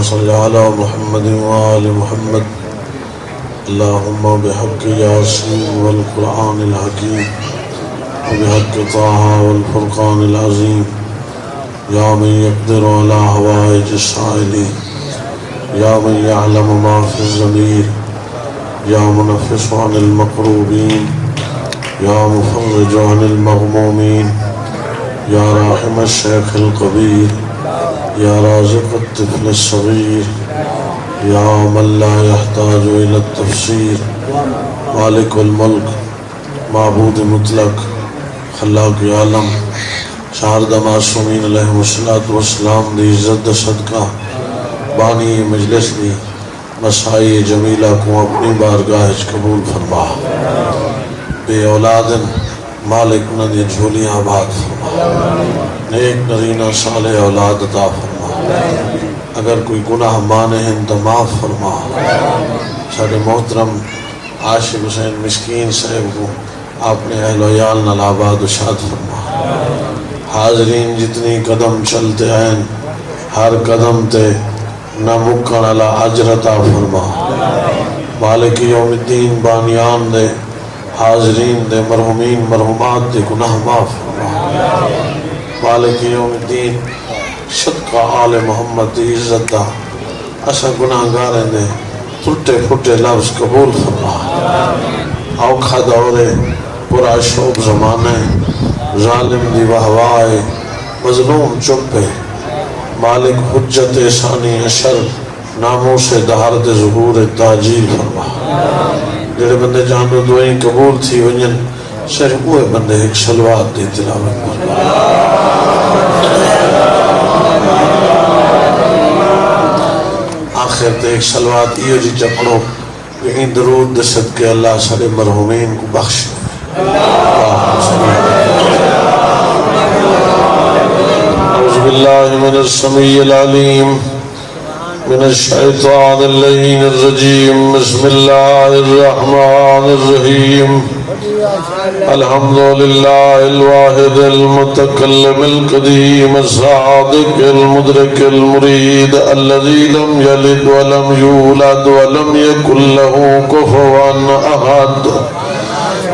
صل على محمد وآل محمد اللهم بحق ياسين والقرآن الحكيم وبحق طه والفرقان العظيم يا من يقدر على هوائج السائلين يا من يعلم ما في الضمير يا منفس عن المكروبين يا مفرج عن المغمومين يا راحم الشيخ الكبير يا رازق الطفل الصغير يا من لا يحتاج إلى التفسير مالك الملك معبود مطلق خلاق عالم شاردہ معصومین علیہ السلام دی عزت صدقہ بانی مجلس دی مسائی جمیلہ کو اپنی بارگاہ قبول فرما بے اولادن مالک ندی جھولیاں آباد فرما نیک نرینہ صالح اولاد عطا فرما اگر کوئی گناہ مانے ہیں تو معاف فرما ساڑھے محترم عاشق حسین مسکین صاحب کو آپ نے اہل و عیال نال آباد و شاد فرما حاضرین جتنی قدم چلتے ہیں ہر قدم تے نہ مکن اللہ اجر عطا فرما مالک یوم الدین بانیان دے حاضرین دے مرحومین مرحومات دے گناہ معاف فرما مالک یوم الدین صدقہ آل محمد دی عزت دا اسا گناہ گاریں دے ٹوٹے پھٹے لفظ قبول فرما اوکھا دورے پورا شوب زمانے ظالم دی وحوائے مظلوم چپے مالک حجت ثانی اشر ناموس دہارت ظہور تاجیل فرما جڑے بندے جانو دعائیں قبول تھی ونجن صرف ہوئے بندے ایک صلوات دی تلاوت فرما آخر تے ایک صلوات یہ جی چپڑو کہ ان درود دے صدقے اللہ سارے مرحومین کو بخش اعوذ باللہ من السمیع العلیم من الشیطان اللعین الرجیم بسم اللہ الرحمن الرحیم الحمدللہ الواحد المتکلم القدیم الصادق المدرک المرید الذی لم یلد ولم یولد ولم یکن له کفوا احد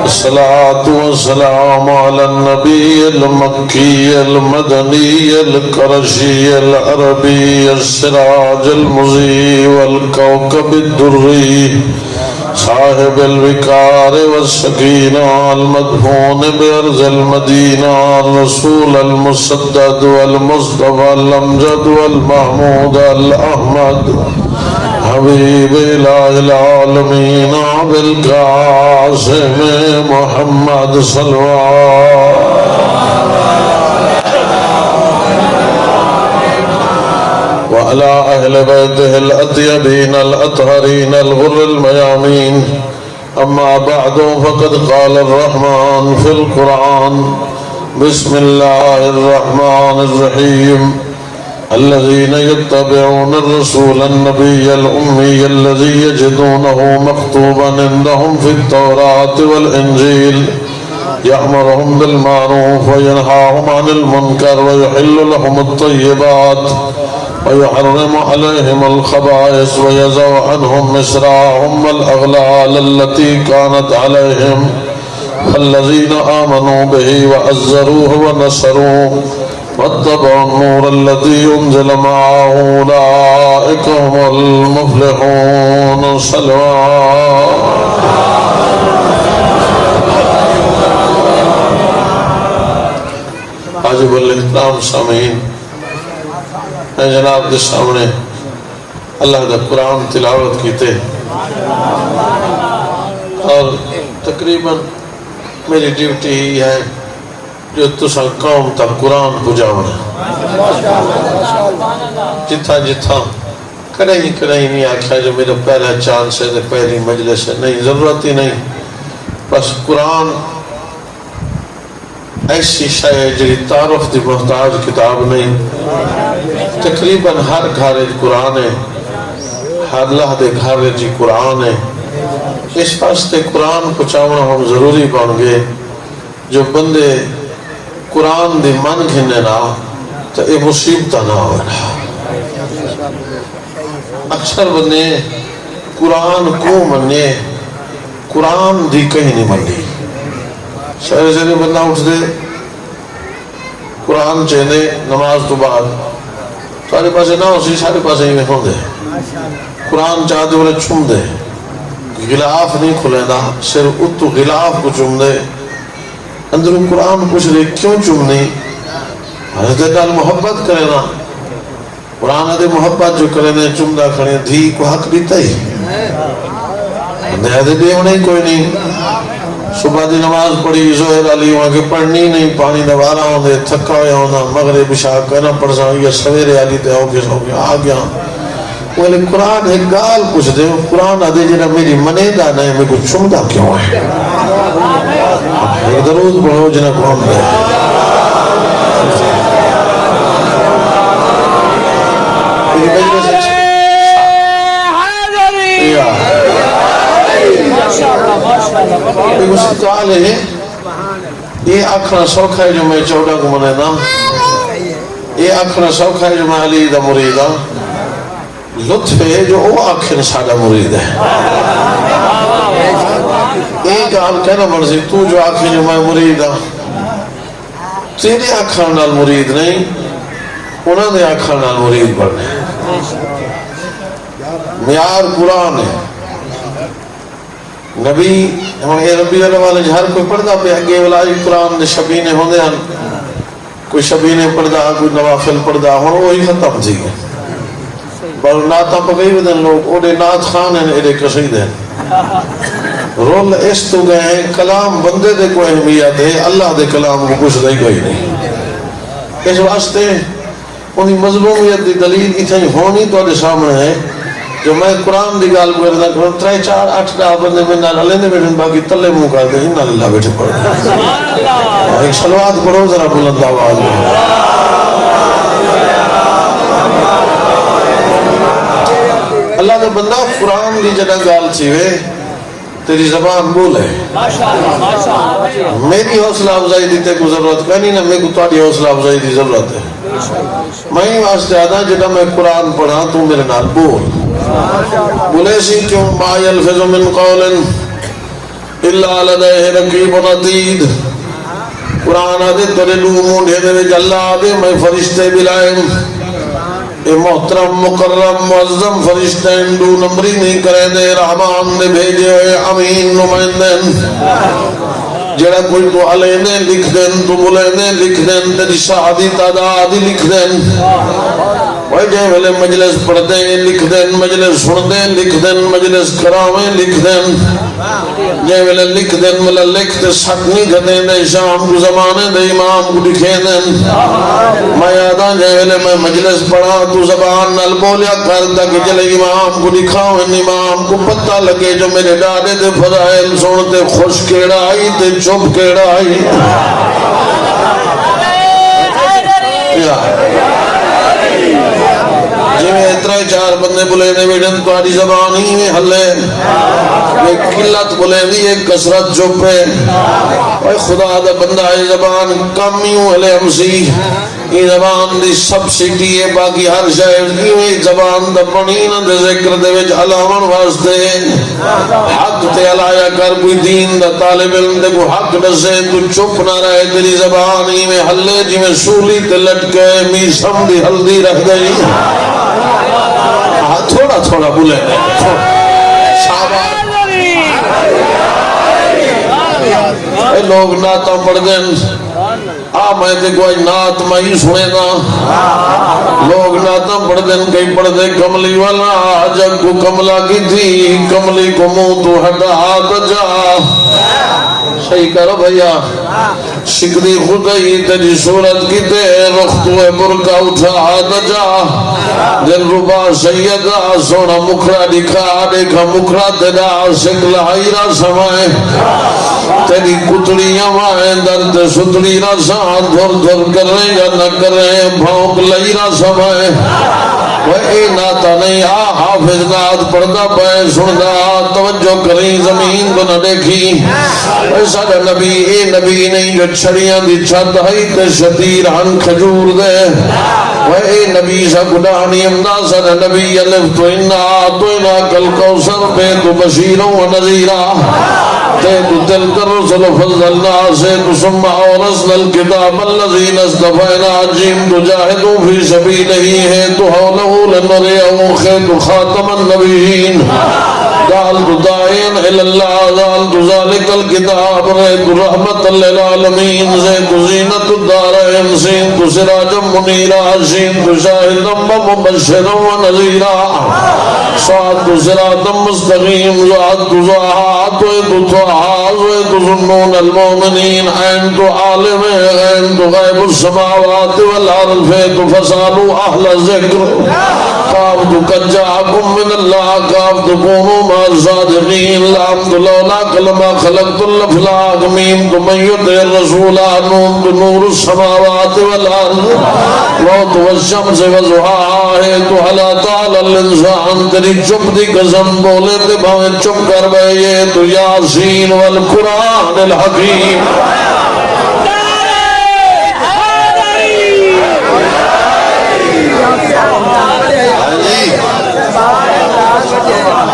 الصلاة والسلام على النبي المكي المدني القرشي العربي السراج المضيء والكوكب الدري صاحب الوقار والسكينة المدفون بأرض المدينة الرسول المسدد والمصطفى الأمجد والمحمود الأحمد حبیب الہ العالمین بالقاسم محمد صلی اللہ وعلى أهل بيته الأطيبين الأطهرين الغر الميامين أما بعد فقد قال الرحمن في القرآن بسم الله الرحمن الرحيم الذين يتبعون الرسول النبي الأمي الذي يجدونه مكتوبا عندهم في التوراة والإنجيل يأمرهم بالمعروف وينهاهم عن المنكر ويحل لهم الطيبات ويحرم عليهم الخبائث ويضع عنهم إصرهم والأغلال التي كانت عليهم فالذين آمنوا به وعزروه ونصروه واتبعوا النور الذي أنزل معه أولئك هم المفلحون واجب الاحترام سامعین میں جناب کے سامنے اللہ کا قرآن تلاوت کیتے اور تقریباً میری ڈیوٹی ہی ہے جو تسا قوم تک قرآن پجاونا جتھا جتھا کڑیں نہیں آکھا جو میرا پہلا چانس ہے پہلی مجلس ہے نہیں ضرورت ہی نہیں بس قرآن ایسی شے جی تعارف دی محتاج کتاب نہیں تقریباً ہر گھر قرآن ہے ہر لحظے گھر جی قرآن ہے اس واسطے قرآن کو چاہنا ہم ضروری بن گئے جو بندے قرآن دی من گھنے نہ تو یہ مصیبت نہ ہونا اکثر بندے قرآن کو مننے قرآن دی کہیں نہیں منی شہر سے بندہ اٹھ دے قرآن چاہنے نماز تو بعد سارے پاسے نہ ہو سی سارے پاسے ہی میں ہوں دے قرآن چاہتے بولے چھوم دے غلاف نہیں کھلے نا صرف اتو غلاف کو چھوم دے اندر قرآن پوچھ رہے کیوں چھوم نہیں حضرت نال محبت کرے نا قرآن دے محبت جو کرے نا چھوم دا کھڑے دھی کو حق دیتا ہی دے دے ہونے کوئی نہیں صبح دی نماز پڑھی ظہر علی وہاں کے پڑھنی نہیں پانی دوارا ہوں دے تھکا ہویا ہونا مغرب عشاء کرنا پڑھ ساں یا سویرے علی تے ہو گیا آ گیا وہ قرآن ایک گال پوچھ دے قرآن آدھے جنہ میری منے دا نہیں میں کچھ چھمدہ کیوں ہے ایک درود پڑھو جنہ قرآن دے ایک اسی سوال ہے یہ آکھنا سوکھا ہے جو میں 14 کو منے دا یہ آکھنا سوکھا ہے جو میں علی دا مرید دا لطف ہے جو وہ آکھن سادہ مرید ہے ایک آل کہنا مرضی تو جو آکھن جو میں مرید دا تیرے آکھن نال مرید نہیں انہوں نے آکھن نال مرید پڑھنے معیار قرآن ہے نبی ربی اللہ والے ہر کوئی پڑھدا پہ اگے ولائی قرآن دے شبینے ہوندے ہیں کوئی شبینے پڑھدا کوئی نوافل پڑھدا ہن وہی ختم تھی پر نعتاں پکئی ودن لوگ اوڑے نعت خان ہیں ایڈے قصید ہیں رول اس تو گئے ہیں کلام بندے دے کو اہمیت ہے اللہ دے کلام کو کچھ دے کوئی نہیں اس واسطے انہی مظلومیت دی دلیل اتنی ہونی تو دے سامنے ہے جو میں قرآن دی گال کو اردا کروں 3 4 8 10 بندے میں نہ لیندے بیٹھن باقی تلے منہ کر دے ان اللہ بیٹھے پڑھ ایک صلوات پڑھو ذرا بلند آواز میں اللہ کا بندہ قرآن دی جگہ گال تھی وے تیری زبان بولے میری حوصلہ افزائی دیتے کو ضرورت کہنی نہ میں کو تاری حوصلہ افزائی دی ضرورت ہے میں ہی واسطے آدھا جدہ میں قرآن پڑھا تو میرے نال بول بولے سی کیوں ما یلفظ من قول الا لدیہ رقیب عتید قرآن آدھے ترے لو مونڈے دے جلہ آدھے میں فرشتے بلائیں اے محترم مکرم معظم فرشتے دو نمبری نہیں کرے دے رحمان نے بھیجے ہوئے امین نمائندن جڑا کوئی تو علینے لکھ دیں تو بلینے لکھ دیں تیری شہادی تعدادی لکھ دیں وہی جائے ویلے مجلس پڑھ دیں لکھ دیں مجلس سن دیں لکھ دیں مجلس کراویں لکھ دیں جائے ویلے لکھ دیں ملا لکھ دیں سٹنی گھدیں دے شام کو زمانے دے امام کو لکھیں دیں میں یادا جائے ویلے میں مجلس پڑھا تو زبان نال بولیا کرتا کہ جلے امام کو لکھاویں امام کو پتہ لگے جو میرے ڈاڑے دے فضائل سنتے خوش کیڑا آئی تے چپ کیڑا آئی جی میں اترا 4 بندے بلے نے بیٹھن تو آڑی زبان ہی میں حلے میں قلت بلے دی ایک کسرت چپ ہے اوہ خدا دا بندہ ہے زبان کمیوں حلے ہمسی یہ زبان دی سبسٹی ہے باقی ہر شہر یہ زبان دا پنین دے ذکر دے وچ علامن واسطے حق تے علایا کر کوئی دین دا طالب علم دے کو حق دسے تو چپ نہ رہے تیری زبان ہی میں حلے جی میں سولی تے لٹکے میسم دی ہلدی رکھ گئی تھوڑا تھوڑا بولے اے لوگ نعتاں پڑھ دیں میں تے کوئی نعت میں ہی سنے نا لوگ نعتاں پڑھ دیں کئی پڑھ دے کملی والا جگ کو کملا کی تھی کملی کو منہ تو ہٹا تو جا صحیح کرو بھیا شکری خدای تیری صورت کی تے رخ تو برکا اٹھا تو جا دل ربا سیدہ سونا مکھرا دکھا دیکھا مکھرا تیرا شکل حیرہ سمائے تیری کتڑیاں مائیں درد ستڑی نہ ساتھ دھر دھر کر رہے یا نہ کر رہے بھونک لئیرہ سمائے وہ اے ناتا نہیں آ حافظ نات پڑھنا پائے سننا توجہ کریں زمین کو نہ دیکھی اے سارا نبی اے نبی نہیں جو چھڑیاں دی چھت ہائی تے شتیر ہن کھجور دے وہ اے نبی سا گناہ نہیں امدہ سارا نبی الف تو انا کل کوثر بے تو بشیروں و نذیرہ تے تو تلک الرسل فضلنا سے تو سمع ورسل الكتاب الذین اصطفینا جیم تو جاہدوں فی سبیلہ ہے تو حولہو لنریہو خیت خاتم النبیین دالت دائین الاللہ دالت ذالک الکتاب ریت رحمت للعالمین زیت زینت الدارین سینت سراج منیرہ سینت شاہدم مبشرم و نذیرہ سعد صراط مستقیم زعد زعاد وید طعاد وید ظنون المومنین عین تو عالم عین تو غیب السماوات والارض فیت فسالو اہل ذکر کاف تو کجاکم من اللہ کاف تو کونو ما الصادقین لام تو لولا کلمہ خلقت الافلاق میم تو میت الرسول نون تو نور السماوات والارض موت والشمس وضحاها تو حلا تعالی الانسان تیری چپ دی قسم بولے تے بھاویں چپ کر بھئے تو یاسین والقرآن الحکیم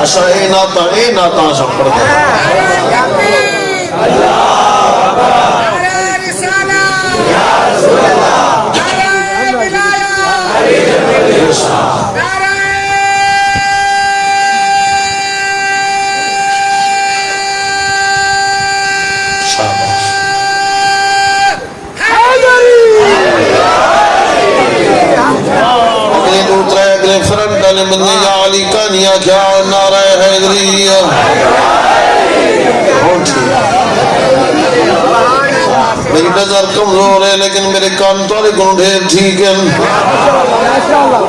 اچھا اے ناتا سب پڑھتے فرنٹ علی منی علی کانیا کیا نعرہ حیدریہ میری نظر کمزور ہے لیکن میرے کان توڑے گن ڈھیر ٹھیک ہے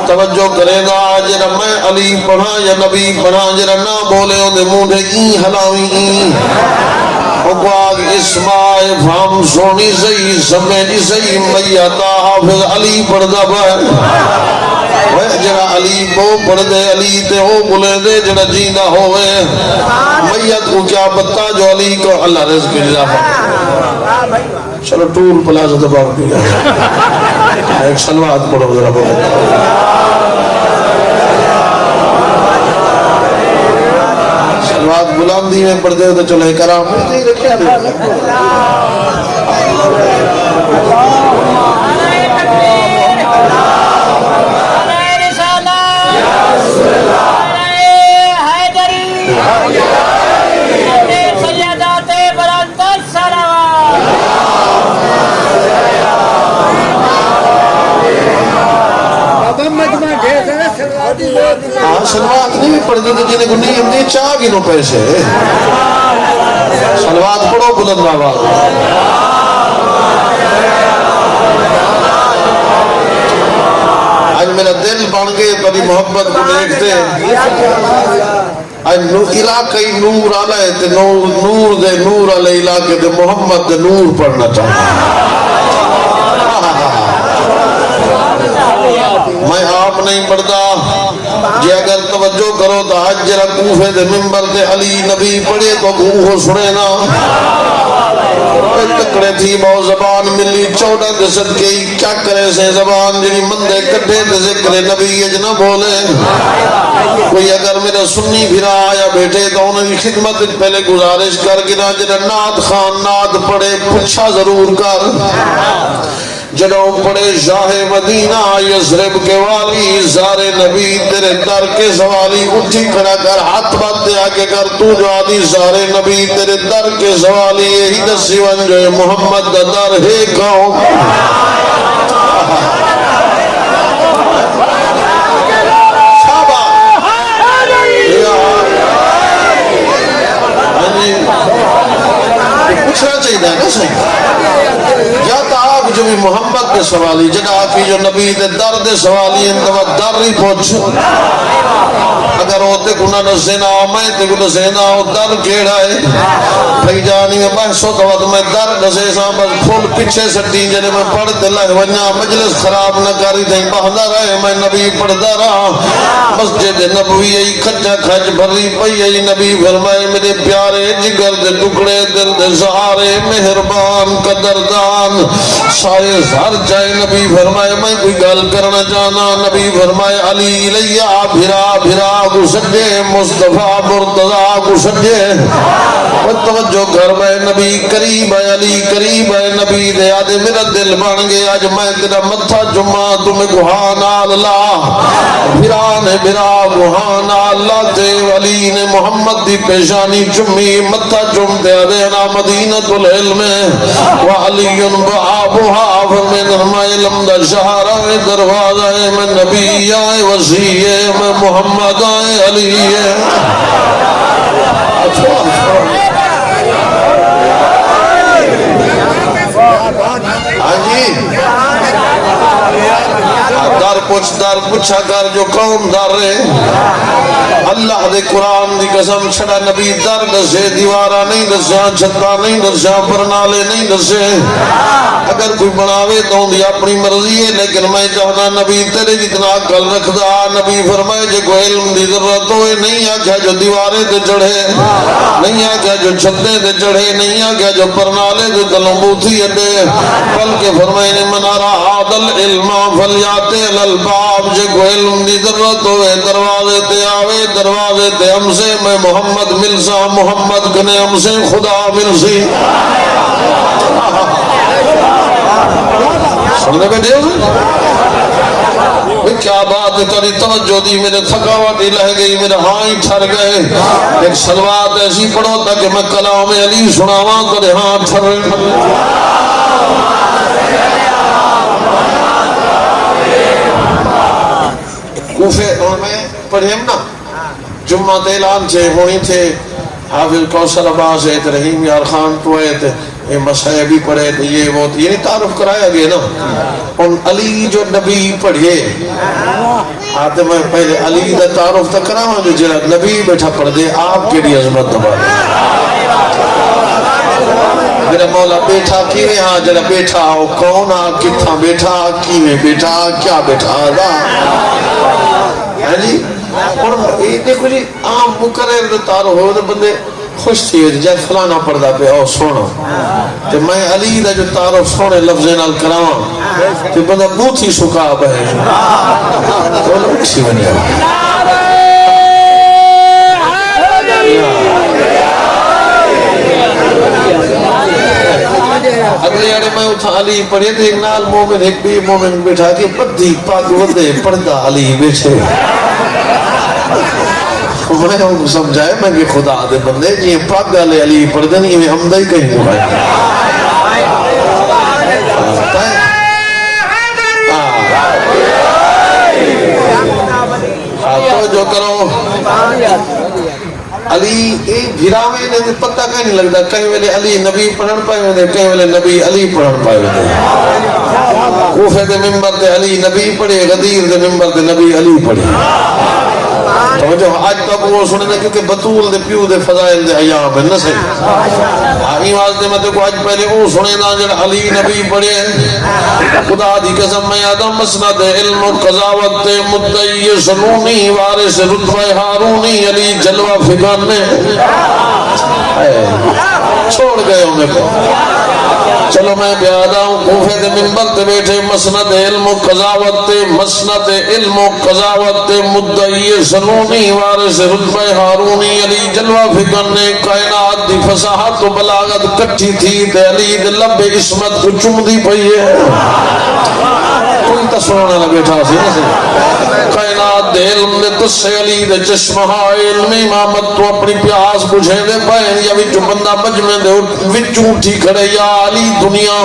توجہ کرے گا جرا میں علی پڑھا یا نبی پڑھا جرا نہ بولے انہیں مونڈے این حلاوی این اگواگ اسماء فہم سونی صحیح سمیجی صحیح میتا حافظ علی پڑھا بھائی جڑا علی بو پڑھ دے علی تے ہو بلے دے جڑا جینا ہوئے میت کو کیا پتا جو علی کو اللہ رزق اضافہ چلو ٹول پلازہ دباؤ کیا ایک سلوات پڑھو ذرا بولے سلوات بلندی میں پڑھ دے تو چلے کرام سلوات نہیں پڑھ دیتے جنہیں کو نہیں ہم چاہ گی نو پیسے سلوات پڑھو بلند آواز آج میرا دل بن گئے بڑی محبت کو دیکھتے آج علاقہی نور آلائے تے نور دے نور علیہ علاقے دے محمد دے نور پڑھنا چاہتا میں آپ نہیں پڑھتا جی اگر توجہ کرو تو حجر کوفے دے ممبر دے علی نبی پڑھے تو کوفو سنے نا تکڑے تھی بہت زبان ملی 14 دے صدقے کیا کرے سے زبان جنی مندے کٹھے دے ذکر نبی اجنا بولے کوئی اگر میرا سنی بھرا آیا بیٹھے تو انہیں کی خدمت پہلے گزارش کر گنا جنہ نات خان نات پڑھے پچھا ضرور کر جنہوں پڑے شاہ مدینہ یسرب کے والی سارے نبی تیرے در کے سوالی اٹھی کھڑا کر ہاتھ باتے آگے کر تو جو آدھی سارے نبی تیرے در کے سوالی یہی دسی ون جو محمد در ہے کہوں پوچھنا چاہیے نا صحیح یا تا آپ جو بھی محمد دے سوالی جنہ آفی جو نبی دے در دے سوالی اندھوا در ہی پوچھ اگر ہوتے کنا نسینا آمائے تے کنا سینا ہو در کیڑا ہے بھائی جان بیانی میں بحث ہوتا ہوا تو میں در دسے ساں بس پھول پیچھے سٹی جنہیں میں پڑھتے لگ ونیا مجلس خراب نہ کری تھیں بہندہ رہے میں نبی پڑھتا رہا مسجد نبوی ای کھچا کھچ بھری پئی ای نبی فرمائے میرے پیارے جگر دے ٹکڑے دل دے سہارے مہربان قدردان سارے ہر جائے نبی فرمائے میں کوئی گل کرنا چاہنا نبی فرمائے علی لیا بھرا بھرا کو سجے مصطفیٰ مرتضیٰ کو سجے توجہ کر میں نبی قریب ہے علی قریب ہے نبی دے آدھے میرا دل بن گئے آج میں تیرا متھا جمعہ تمہیں گوہان اللہ بھران بھرا گوہان اللہ تے علی نے محمد دی پیشانی چمی متھا چم دے دینا مدینہ العلم وعلی بآبها فمن علم دا شہرہ دروازہ میں نبی آئے وسیع میں محمد آئے علی در پوچھا کر جو قوم در رہے اللہ دے قرآن دی قسم چھڑا نبی در دسے دیوارہ نہیں دسے چھتا نہیں دسے پرنالے نہیں دسے اگر کوئی بناوے تو دی اپنی مرضی ہے لیکن میں چاہتا نبی تیرے جتنا عقل رکھ دا نبی فرمائے جے کوئی علم دی ضرورت ہوئے نہیں آکھا جو دیوارے تے چڑھے نہیں آکھا جو چھتے تے چڑھے نہیں آکھا جو پرنالے تے تلمبوتھی اڈے بلکہ فرمائے نے منارا عادل علم فلیاتے الالباب جے کو علم دی ضرورت ہوئے دروازے تے آوے دروازے تے ہم سے میں محمد ملسا محمد کنے ہم سے خدا ملسی سننے بیٹھے ہو کیا بات ہے تاری توجہ دی میرے تھکاوٹ لہ گئی میرے ہاں ہی ٹھر گئے ایک سلوات ایسی پڑھو تاکہ میں کلام علی سناواں کرے ہاں ٹھر کوفے میں پڑھے ہم نا جمعہ اعلان تھے وہیں تھے حافظ کوثر عباس ہے رحیم یار خان تو ہے یہ مسائل بھی پڑھے تھے یہ وہ یہ نہیں تعارف کرایا گیا نا ان علی جو نبی پڑھے آتے میں پہلے علی دا تعارف تک کراؤں جو جرا نبی بیٹھا پڑھ دے آپ کے لیے عظمت دبا دے میرا مولا بیٹھا کیویں ہاں جرا بیٹھا ہو کون آ کتھا بیٹھا کیویں بیٹھا کیا بیٹھا دا ہے جی اور یہ دیکھو جی عام مقرر تعارف ہو تو بندے خوش تھی جائے فلانا پردہ پہ او سونا تو میں علی دا جو تعارف سونے لفظیں نال کراواں تو بندہ بہت ہی سکا بہے تو لوگ اسی بنی اگلے آڑے میں اتھا علی پڑھے تھے ایک نال مومن ایک بھی مومن بیٹھا کے بدھی پاک ودے پڑھتا علی بیٹھے میں ہوں کو سمجھائے میں کہ خدا دے بندے یہ پاک گالے علی پڑھ دیں یہ حمدہ ہی کہیں گو ہے تو جو کرو علی بھیراوے نے پتہ کہیں نہیں لگتا کہیں ویلے علی نبی پڑھن پائے ہوئے کہیں ویلے نبی علی پڑھن پائے ہوئے کوفے دے ممبر دے علی نبی پڑھے غدیر دے ممبر دے نبی علی پڑھے توجہ آج تک وہ سننے کیونکہ بطول دے پیو دے فضائل دے ایام ہے نسے آئی واسطے میں تو آج پہلے وہ سنے نا جڑ علی نبی پڑھے خدا دی قسم میں آدم مسند علم و قضاوت مدعی سنونی وارث رتبہ ہارونی علی جلوہ فگانے چھوڑ گئے ہوں میں چلو میں بیادا ہوں کوفے دے منبر تے بیٹھے مسند علم و قضاوت مسند علم و قضاوت مدعی سنونی وارث رتبہ ہارونی علی جلوہ فکرنے کائنات دی فصاحت و بلاغت کٹھی تھی تے علی دے لب عصمت کو چم دی پئی ہے کوئی تا سنانا نہ بیٹھا سی کائنات دے علم دے تسے علی دے چشمہ علم امامت تو اپنی پیاس بجھے دے پائیں یا وچو بندہ مجمع دے وچو اٹھی کھڑے یا علی دنیا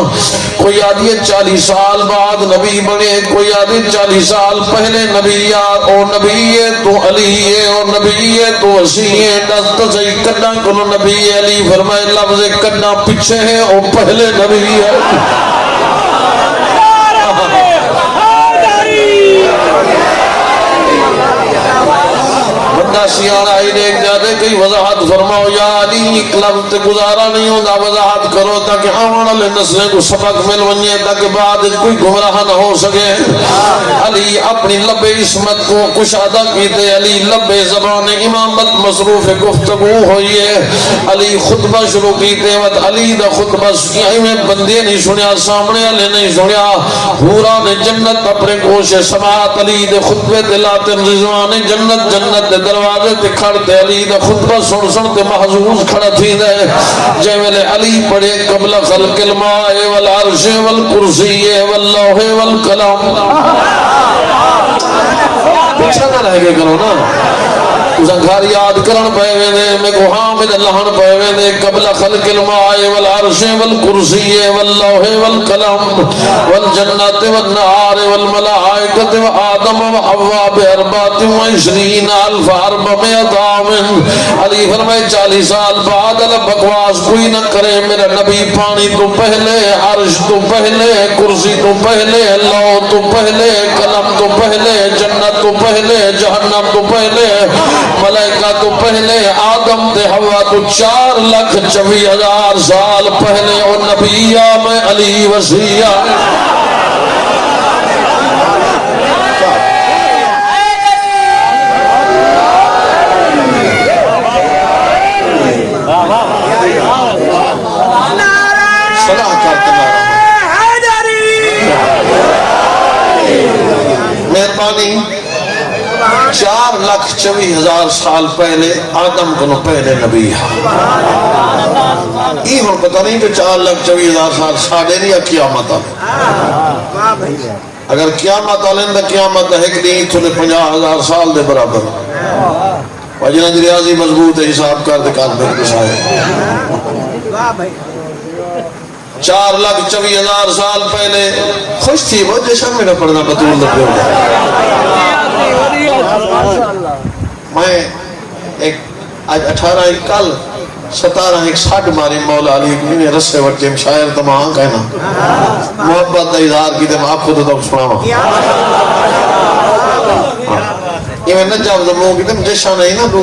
کوئی آدھی 40 سال بعد نبی بنے کوئی آدھی 40 سال پہلے نبی یار او نبی ہے تو علی ہے او نبی ہے تو وسیع ہے دست سے کڈا کلو نبی علی فرمائے لفظ کڈا پیچھے ہے او پہلے نبی ہے بندہ سیاح آئی دیکھ جاتے کئی وضاحت فرماؤ یا علی ایک لفظ گزارا نہیں ہوتا وضاحت کرو تاکہ آنے والے نسلیں کو سبق مل ونجے تاکہ بعد کوئی گمراہ نہ ہو سکے علی اپنی لب عصمت کو کشادہ کیتے علی لب زبان امامت مصروف گفتگو ہوئیے علی خطبہ شروع کیتے وقت علی دا خطبہ سکیائی میں بندے نہیں سنیا سامنے علی نہیں سنیا حوران جنت اپنے گوش سماعت علی دے خطبے دلاتے رضوان جنت جنت دے دروازے تے کھڑتے علی دا خطبہ سن سن تے محظوظ کھڑا تھی دے جے میں علی پڑھے قبل خلق الماء والعرش والکرسی واللوح والکلام پیچھا نہ رہ گئے کرو نا اساں گھر یاد کرن پے ویندے میں کو حامد اللہن پے ویندے قبل خلق الماء والعرش والکرسی واللوح والقلم والجنت والنہار والملائکۃ وآدم وحوا باربعۃ وعشرین الف اربعمائۃ عام علی فرمائے 40 سال بعد بکواس کوئی نہ کرے میرا نبی پانی تو پہلے عرش تو پہلے کرسی تو پہلے لوح تو پہلے قلم تو پہلے جنت تو پہلے جہنم تو پہلے ملائکہ تو پہلے آدم تے حوا تو 4,24,000 سال پہلے اور نبیہ میں علی وسیع صلاح کرتے مہربانی 4,24,000 سال پہلے آدم کو پہلے نبی یہ ہوں پتہ نہیں کہ 4,24,000 سال ساڑھے نہیں یا قیامت اگر قیامت آلیں دا قیامت ایک نہیں تھوڑے 50,000 سال دے برابر وجنہ دی ریاضی مضبوط ہے حساب کر دے کار بے کس آئے 4,24,000 سال پہلے خوش تھی وہ جیسا میرا پڑھنا بطول لگے میں ایک آج 18 کل 17 ایک 60 ماری مولا علی نے رسے وٹے شاعر تمام کہنا محبت دا اظہار کی تے میں آپ خود تو سناواں یہ میں نجاب دمو کی تے جیسا نہیں نا تو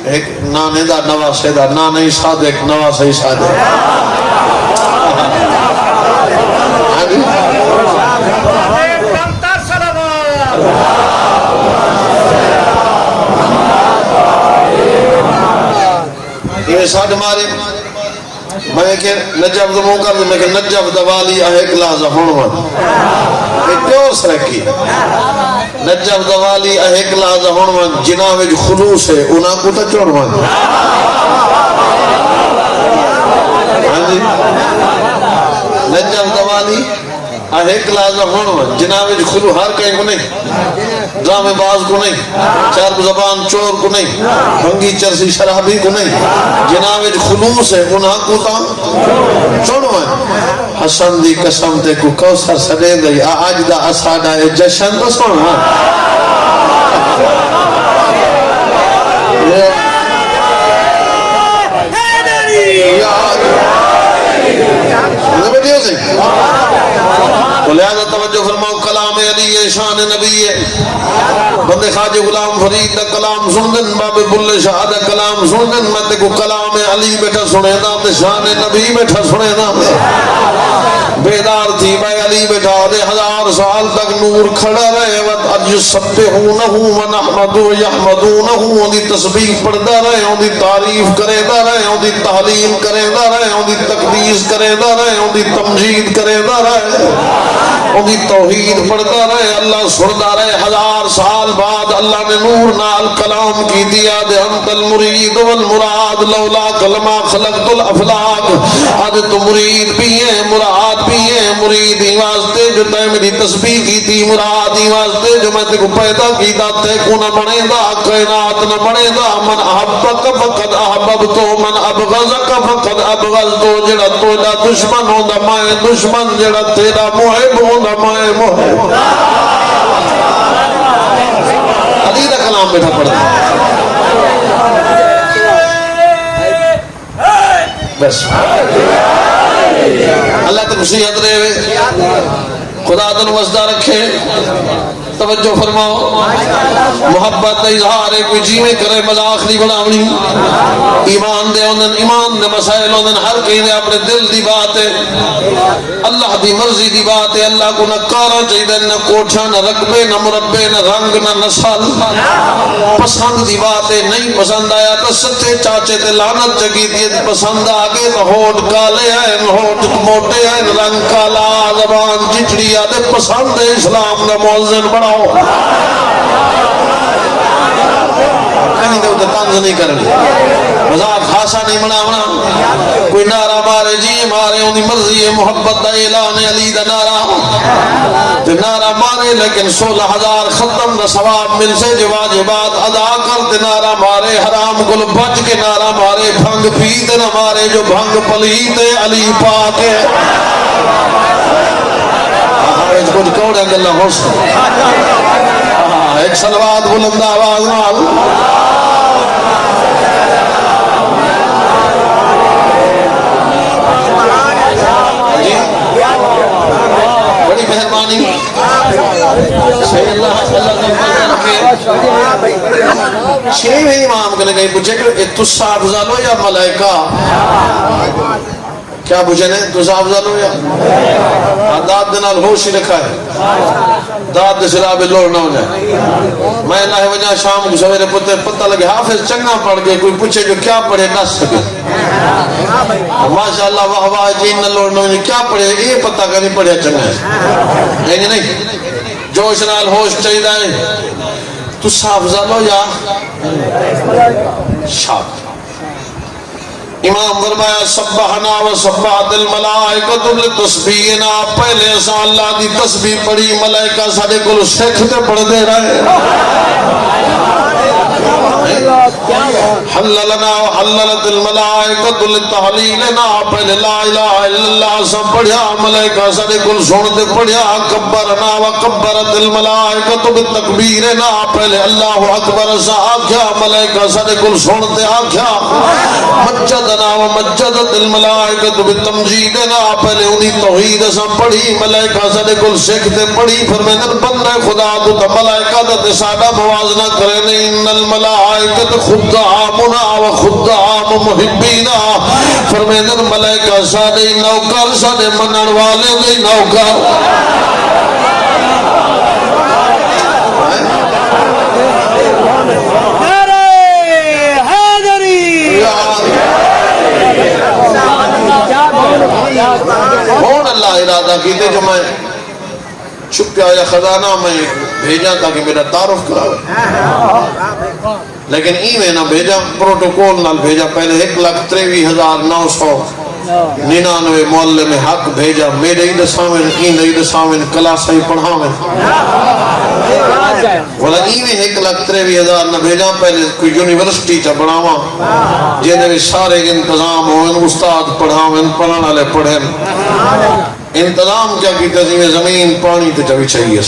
ایک نانے دا نواسے دا نانے صادق نواسے صادق یہ ساڑھ مارے میں کہ نجب دمو کر دے میں کہ نجب دوالی اہیک لازہ ہونوان یہ پیور سرکی نجب دوالی اہیک لازہ ہونوان جناوج خلوص ہے انہاں کو تا چونوان نجب دوالی اہیک لازہ ہونوان جناوج خلوص ہر کہیں کو نہیں ڈرامے باز کو نہیں چرب زبان چور کو نہیں بھنگی چرسی شرابی کو نہیں جناوج خلوص ہے انہاں کو تا چونوان حسن دی قسم تے کو کوثر سدے گئی آج دا اساڈا جشن تو سن لہذا توجہ فرماؤ کلام علی شان نبی بندے خواجہ غلام فرید دا کلام سندن باب بلے شاہ دا کلام سندن میں کو کلام علی بیٹھا سنے دا تے شان نبی بیٹھا سنے دا بیدار تھی بھائی علی بیٹھا دے 1000 سال تک نور کھڑا رہے وقت اج سبحونہو ونحمدو یحمدونہو ان دی تسبیح پڑھدا رہے ان دی تعریف کرے دا رہے ان دی تعلیم کرے دا رہے ان دی تقدیس کرے دا رہے ان دی تمجید کرے دا رہے ان دی توحید پڑھدا رہے اللہ سندا رہے 1000 سال بعد اللہ نے نور نال کلام کی دیا دے انت المرید والمراد لولا کلمہ خلقت الافلاق آج تو مرید بھی ہیں مراد بھی ہیں مرید ہی واسطے جو تے میری تسبیح کی تھی مراد ہی واسطے جو میں تے کو پیدا کی دا تے کو نہ بنے دا کائنات نہ بنے دا من احبک فقد احببتو من ابغضک فقد ابغضتو جڑا توڑا دشمن ہوندا میں دشمن جڑا تیرا محب ہوندا میں محب علی دا کلام بیٹھا پڑھتا بس اللہ تک نصیحت رہے خدا تن وسدہ رکھے توجہ فرماؤ محبت اظہار ہے کوئی جی میں کرے مذاق نہیں بناونی ایمان دے انہن ایمان دے مسائل انہن ہر کہیں دے اپنے دل دی بات ہے اللہ دی مرضی دی بات ہے اللہ کو نہ کارا چاہیے نہ کوٹھا نہ رقبے نہ مربے نہ رنگ نہ نسل پسند دی بات ہے نہیں پسند آیا تو سچے چاچے تے لعنت چکی دی پسند آگے تو ہوٹ کالے ہیں ہوٹ موٹے ہیں رنگ کالا زبان چچڑی آدھے پسند ہے اسلام کا مؤذن بڑھاؤ کہیں دے ادھر تنز نہیں کرنے مذاق خاصا نہیں بناونا کوئی نعرہ مارے جی مارے انہی مرضی ہے محبت دا اعلان علی دا نعرہ تے نعرہ مارے لیکن 16,000 ختم دا ثواب مل سے جو واجبات ادا کرتے نعرہ مارے حرام گل بچ کے نعرہ مارے بھنگ پیتے نہ مارے جو بھنگ پلیتے علی پاک ہے اس کو کوڑا گلہ ہو سکتا ایک صلوات بلند آواز نال بڑی مہربانی صحیح اللہ چھویں امام کے لئے پوچھے کہ تسا افضل ہو یا ملائکہ کیا پوچھے نے تسا افضل ہو یا داد دنال ہوش ہی رکھا ہے داد سرابے لوڑ نہ ہو جائے میں اللہ وجہ شام کو سویرے پتہ لگے حافظ چنگا پڑھ گئے کوئی پوچھے جو کیا پڑھے نہ سکے ماشاءاللہ واہ واہ جین نہ لوڑ نہ ہو جائے کیا پڑھے یہ پتہ کا نہیں پڑھے چنگا ہے نہیں جوش نال ہوش چاہیے دائیں تو افضل ہو یا شاک امام فرمایا سبحنا و سبحت الملائکۃ لتسبیحنا پہلے اساں اللہ دی تسبیح پڑھی ملائکہ سارے کول سکھتے پڑھ دے رہے حللنا و حللت الملائکۃ لتحلیلنا پہلے لا الہ الا اللہ سب پڑھیا ملائکہ سارے کول سنتے پڑھیا کبرنا و کبرت الملائکۃ بالتکبیرنا پہلے اللہ اکبر سا آکھیا ملائکہ سارے کول سنتے آکھیا مجدنا و مجدت الملائکۃ بالتمجیدنا پہلے انہی توحید سا پڑھی ملائکہ سارے کول سکھتے پڑھی فرمائے بندہ خدا تو ملائکہ تے ساڈا موازنہ کرے نہیں ان الملائکۃ خدامنا و خدام محبینا فرمائے ملائکہ سارے نوکر سارے منن والے دے نوکر کون اللہ ارادہ کیتے جو میں چھپیا یا خزانہ میں بھیجا تاکہ میرا تعارف کراوے لیکن ایویں نہ بھیجا پروٹوکول نہ بھیجا پہلے 1,93,999 محلے میں حق بھیجا میرے عید سامن این عید سامن کلاسہ ہی پڑھاویں والا ایویں 1,93,000 نہ بھیجا پہلے کوئی یونیورسٹی چا بڑھاواں جنہیں سارے انتظام ہوئیں استاد پڑھاویں پڑھانا والے پڑھیں انتظام کیا کی تزیم زمین پانی تے چوی چاہیے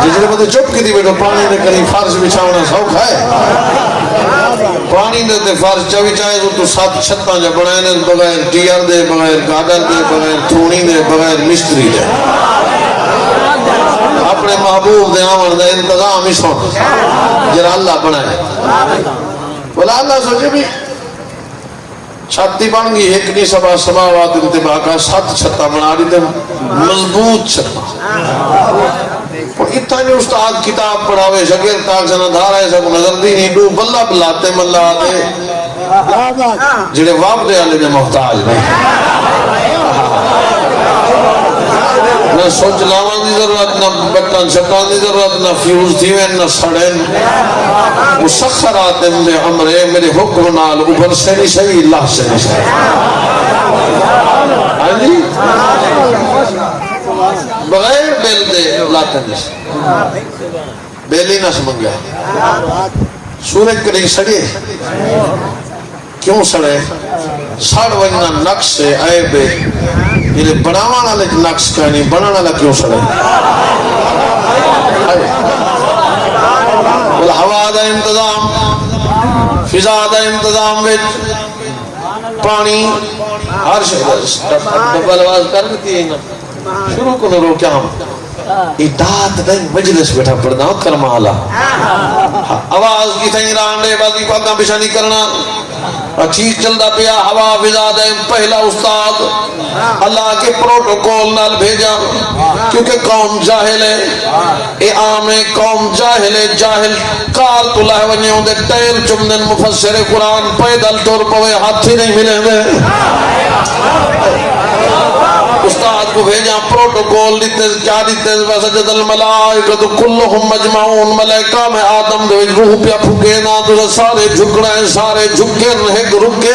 جسے بندے چپ کی دی بیٹھو پانی نے کہیں فرش بچھاونا سوکھا ہے پانی نے تے فرش چوی چاہیے تو 7 چھتاں جا بنائے بغیر ٹیئر دے بغیر گاڈر دے بغیر تھونی دے بغیر مستری دے اپنے محبوب دے آمن دے انتظام ہی سن جرا اللہ بنائے بولا اللہ سوچے بھی چھتی بن گئی ایک نہیں سبا سماوات انتباہ کا 7 چھتا بنا دی تھے مضبوط چھتا اور اتنے استاد کتاب پڑھاوے شکر تاک سنہ دھارا ہے سب نظر دی نہیں دو بلہ بلاتے ملہ آتے جڑے واب دے آلے دے محتاج نہیں نہ سوچ لاوان دی ضرورت نہ بٹن شٹان دی ضرورت نہ فیوز دیویں نہ سڑیں مسخرات دے عمرے میرے حکم نال اوپر سے نہیں صحیح اللہ سے نہیں صحیح ہاں جی بغیر بیل دے لاتے نہیں صحیح بیلی نہ سمجھ گیا سورج کے نہیں سڑے کیوں سڑے سڑ وجنا نقش سے آئے بے یہ بناوانا لے نقش کا نہیں بنانا لے کیوں سڑے ہوا دا انتظام فضا دا انتظام پانی ہر شہر ڈبل آواز کر دیتی ہے شروع کو نہ روکیا ہم اطاعت نہیں مجلس بیٹھا پڑھنا کرمالا آواز کی تھیں رانڈے بازی پاکاں پیشانی کرنا ٹھیک چلدا پیا ہوا فضا دے پہلا استاد اللہ کے پروٹوکول نال بھیجا کیونکہ قوم جاہل ہے اے عام قوم جاہل ہے جاہل کار تو لہ ونجے ہوں دے ٹیر چمدن مفسر قرآن پیدل ٹور پوے ہاتھی نہیں ملیں دے استاد کو بھیجا پروٹوکول دیتے کیا دیتے وسجد الملائکۃ کلہم مجمعون ملائکہ میں آدم دے روح پیا پھکے نا تو سارے جھکڑے سارے جھکے ایک رکے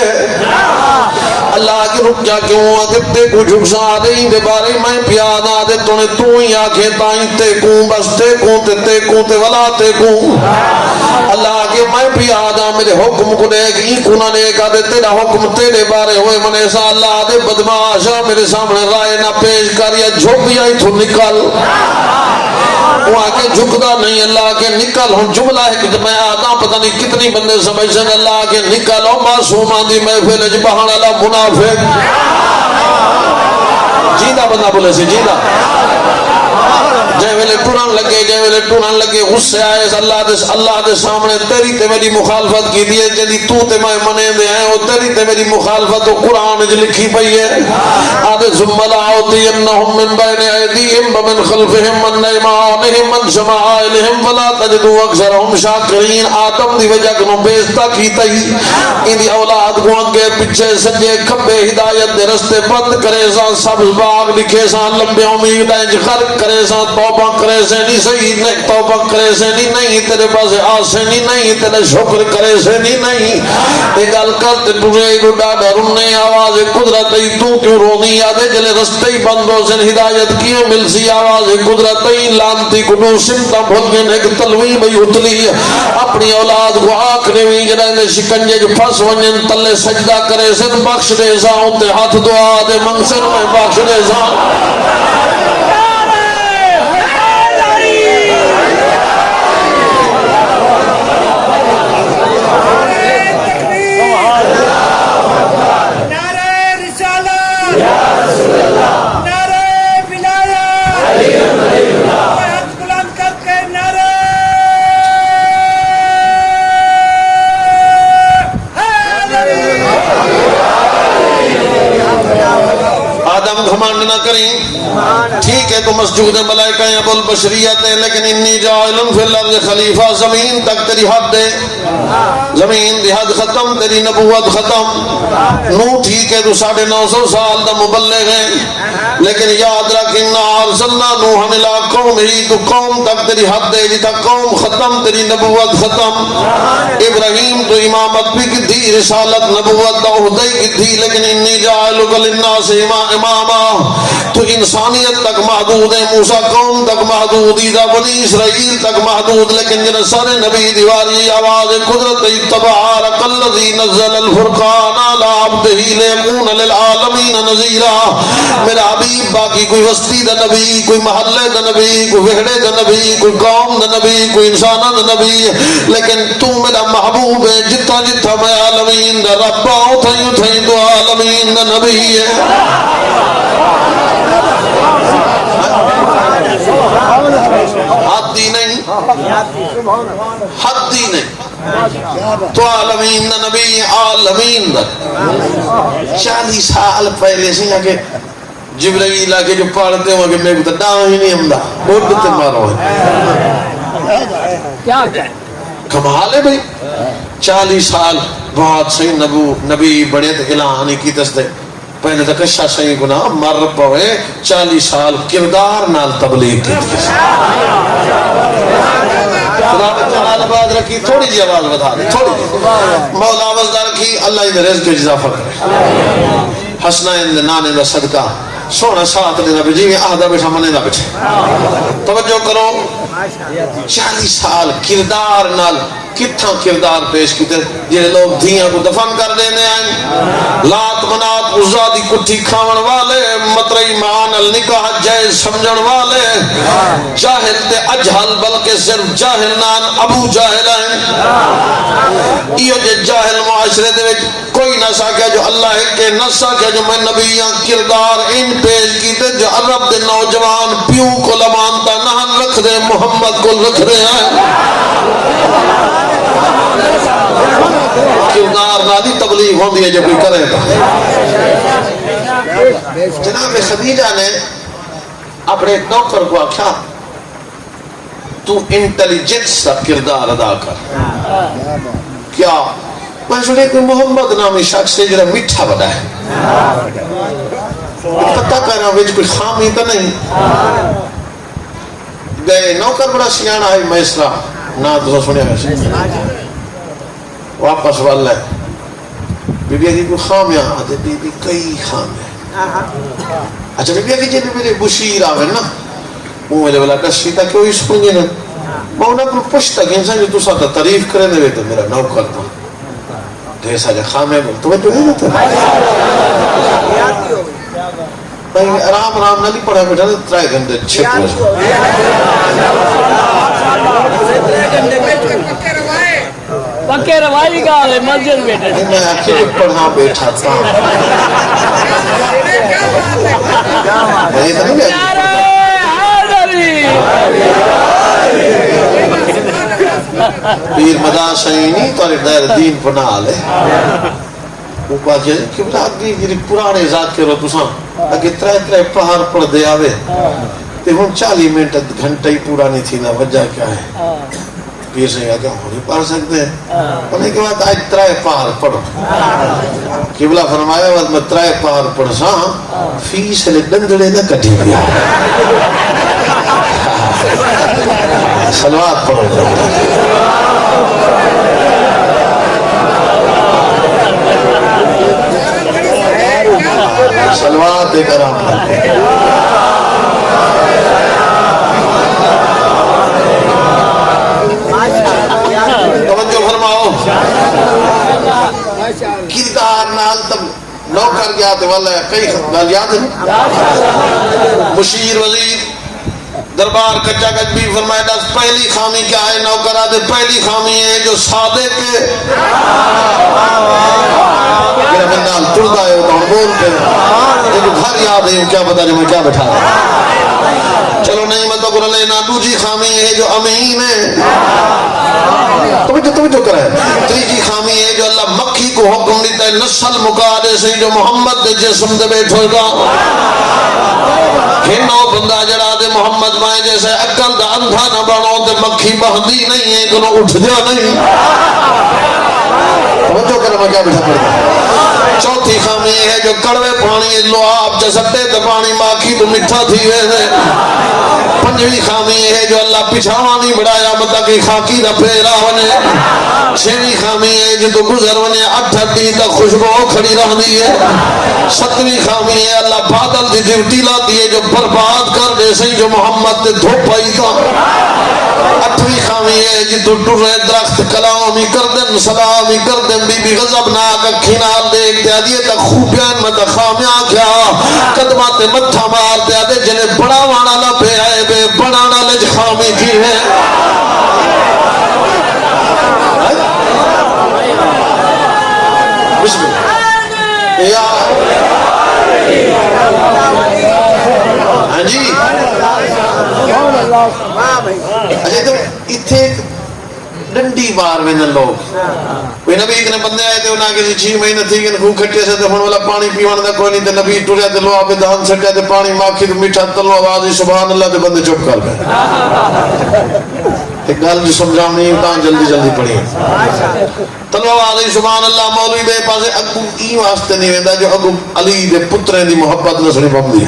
اللہ کی رک جا کیوں آتے تے کو جھک سا دیں دے بارے میں پیا نا دے تونے تو ہی آکھے تائیں تے کو بس تے کو تے ولا تے کو اللہ کے میں پیا نا میرے حکم کو دے گی کنا نے کہا دے تیرا حکم تیرے بارے ہوئے من ایسا اللہ دے بدماشا میرے سامنے رائے نہ پیش کر یا جھک یا ہی تو نکل وہ آکے جھکدا نہیں اللہ کے نکل ہوں جملہ ہے کہ میں آتا پتہ نہیں کتنی بندے سمجھیں اللہ کے نکل ہوں معصومان دی محفل اج بہان اللہ منافق جیدہ بندہ بولے سے جیدہ جے ویلے ٹورن لگے غصے آئے اللہ دے سامنے تیری تے میری مخالفت کی دیئے جدی تو تے میں منے دے ہیں وہ تیری تے میری مخالفت تو قرآن جو لکھی پئی ہے آدھے ثم لآتینہم من بین ایدیہم ومن خلفہم من ایمانہم من شمائلہم فلا تجدوا اکثرہم شاکرین آدم دی وجہ کنو بیزتا کی تئی ان دی اولاد کو آگے پچھے سجے کھبے ہدایت دے رستے بند کرے سان سبز باغ لکھے سان لمبے امید انج خرق کرے سان توبہ کرے سے نہیں صحیح نہیں توبہ کرے سے نہیں تیرے پاس آسے نہیں تیرے شکر کرے سے نہیں ایک گل کرتے تجھے ڈوڈا ڈرنے آواز قدرت تو کیوں رونی آدھے جلے رستے ہی بندوں سے ہدایت کیوں مل سی آواز قدرت لانتی کنو سمتا بھگن ایک تلوی بھئی اتلی اپنی اولاد کو آکھنے بھی جنہیں شکنجے جو پھس ونجن تلے سجدہ کرے سے بخش دے ساؤں تے ہاتھ دعا دے منصر میں بخش دے ساؤں گھمانڈ نہ کریں ٹھیک ہے تو مسجود ملائکہ ابو البشریت ہے لیکن انی جاعل فی الارض خلیفہ زمین تک تیری حد دے زمین دی حد ختم تیری نبوت ختم نو ٹھیک ہے تو 950 سال دا مبلغ ہے لیکن یاد رکھ انا ارسلنا نوحا الی قومہ تو قوم تک تیری حد دے جتا قوم ختم تیری نبوت ختم ابراہیم تو امامت بھی کی تھی رسالت نبوت دا عہدہ کی تھی لیکن انی جاعلک للناس اماما تو انسانیت تک محدود ہے موسیٰ قوم تک محدود ہے بنی اسرائیل تک محدود لیکن جن سارے نبی دیواری آواز قدرت تبارک الذی نزل الفرقان علی عبدہ لیکون للعالمین نذیرا میرا حبیب باقی کوئی وسطی دا نبی کوئی محلے دا نبی کوئی وحڑے دا نبی کوئی قوم دا نبی کوئی انسانہ دا نبی لیکن تو میرا محبوب ہے جتا جتا میں عالمین دا رب اتھائی تو عالمین دا نبی ہے حدی نہیں حدی نہیں تو عالمین دا نبی عالمین دا 40 سال پہلے سے کہ جبرائیل آکے جو پڑھتے ہوں کہ میں کہتا ڈاں ہی نہیں ہمدہ بہت مارو ہے کمال ہے بھئی 40 سال بہت صحیح نبی بڑے اعلان کی تصدیق پہلے تک شاہ صحیح گناہ مر پوے 40 سال کردار نال تبلیغ کی خدا تعالی بات رکھی تھوڑی جی آواز بتا دے تھوڑی جی مولا وزدہ رکھی اللہ ہی رزق اضافہ کرے حسنین نانے دا صدقہ سونا ساتھ لینا بجی میں آدھا بیٹھا منے دا بیٹھے توجہ کرو 40 سال کردار نال کتھا کردار پیش کیتے یہ لوگ دھیاں کو دفن کر دینے آئیں لات منات عزا دی کٹھی کھاون والے مطرعی معان النکاح جائز سمجھن والے جاہل تے اجہل بلکہ صرف جاہل نان ابو جاہل ہیں یہ جے جاہل معاشرے دے وچ کوئی نہ سکے جو اللہ کے نہ سکے جو میں نبیاں کردار ان پیش کیتے جو عرب دے نوجوان پیوں کو لمانتا نہ رکھ دے محمد کو رکھ رہے ہیں کردار نادی تبلیغ ہوندی ہے جو کوئی کرے گا جناب خدیجہ نے اپنے نوکر کو آکھا تو انٹیلیجنس کا کردار ادا کر کیا میں سنے کہ محمد نامی شخص سے جڑا میٹھا بڑا ہے پتہ کرنا ویچ کوئی خامی تو نہیں گئے نوکر بڑا سیانا ہے میسرہ نہ تو سنیا ہے واپس والا ہے بی بی کی کوئی خامیاں آتے بی بی کئی خامیاں اچھا بی بی کی میرے بشیر آوے نا وہ میرے والا کسی تا کیوں اس پنگے نا میں انہاں کو پوچھتا کہ انسان جو تو ساتھ تعریف کرے دے تو میرا نوکر تھا جیسا جا خامے بول تمہیں جو ہے نا تھا بھائی آرام آرام نہ لی پڑھا بیٹھا تھا 3 گھنٹے چھپ ہو پکے روائی کا ہے مسجد بیٹھے میں اکیلے پڑھا بیٹھا تھا پیر مدا شہینی تو دائر دین پڑھا لے وہ باقی کہ بلا آگی پرانے ذات کے رو تساں اگے 3 پہاڑ پڑھ دے آوے تے ہون 40 منٹ گھنٹہ ہی پورا نہیں تھی نا وجہ کیا ہے پیر سے کہا ہم نہیں پڑھ سکتے ہیں انہیں کے بعد آج 3 پہاڑ پڑھو قبلہ فرمایا بعد میں 3 پہاڑ پڑھ ساں فیس لے ڈنگڑے نہ کٹھی پیا صلوات پڑھو صلوات کرام توجہ فرماؤ کردار نال تب نوکر گیا تے والا کئی گل یاد ہے مشیر وزیر دربار کچا کچ بھی فرمائے دس پہلی خامی کیا ہے نوکر آدھے پہلی خامی ہے جو صادق ہے میرا بندال تردہ ہے وہ تو بول کے ایک گھر یاد ہے کیا پتا جو میں کیا بٹھا رہا چلو نہیں میں تو کر لینا دوسری خامی ہے جو امین ہے تمہیں جو کرے تیجی خامی ہے جو اللہ مکھی کو حکم دیتا ہے نسل مقادے سے جو محمد دے جسم دے بیٹھو گا ہنو بندہ جڑا دے محمد مائے جیسے اکل دا اندھا نہ بڑھو دے مکھی بہندی نہیں ہے کنو اٹھ جا نہیں توجہ کرے میں کیا بیٹھا پڑتا چوتھی خامی ہے جو کڑوے پانی لعاب جسٹے تے پانی ماکھی تو مٹھا تھی ویسے پنجویں خامی ہے جو اللہ پچھاوا نہیں بڑھایا مطلب کہ خاکی نہ پھیرا ونے چھویں خامی ہے جو تو گزر ونے 8 دن تک خوشبو کھڑی رہ دی ہے 7ویں خامی ہے اللہ بادل دی ڈیوٹی لاتی ہے جو برباد کر دے سی جو محمد تے دھوپ آئی تھا 8ویں خامی ہے جو تو ٹرے درخت کلامی کر دن سلامی کر دن بی بی غضب ناک اکھی نال دیکھ دیا دیئے تک خوبیان میں خامیاں کیا قدمات متھا مار دیا دے جنہیں بڑا وانا لپے آئے بے بڑا نالج خامی کی ہے بسم اللہ یا ہاں جی اچھا تو اتھے ڈنڈی بار میں نہ لوگ کوئی نبی ایک نے بندے آئے تھے انہاں کسی 6 مہینے تھی کہ خوب کھٹے سے تھے والا پانی پیوان دا کوئی نہیں تھے نبی ٹوریا تے لو آپ دہان سٹیا تے پانی ماکھی تو میٹھا تلو آواز سبحان اللہ تے بندے چپ کر گئے ایک گل جو سمجھاؤں نہیں کہاں جلدی جلدی پڑھی تلو آواز سبحان اللہ مولوی بے پاسے اگو ای واسطے نہیں ویندا جو اگو علی دے پتریں دی محبت نسلی پمدی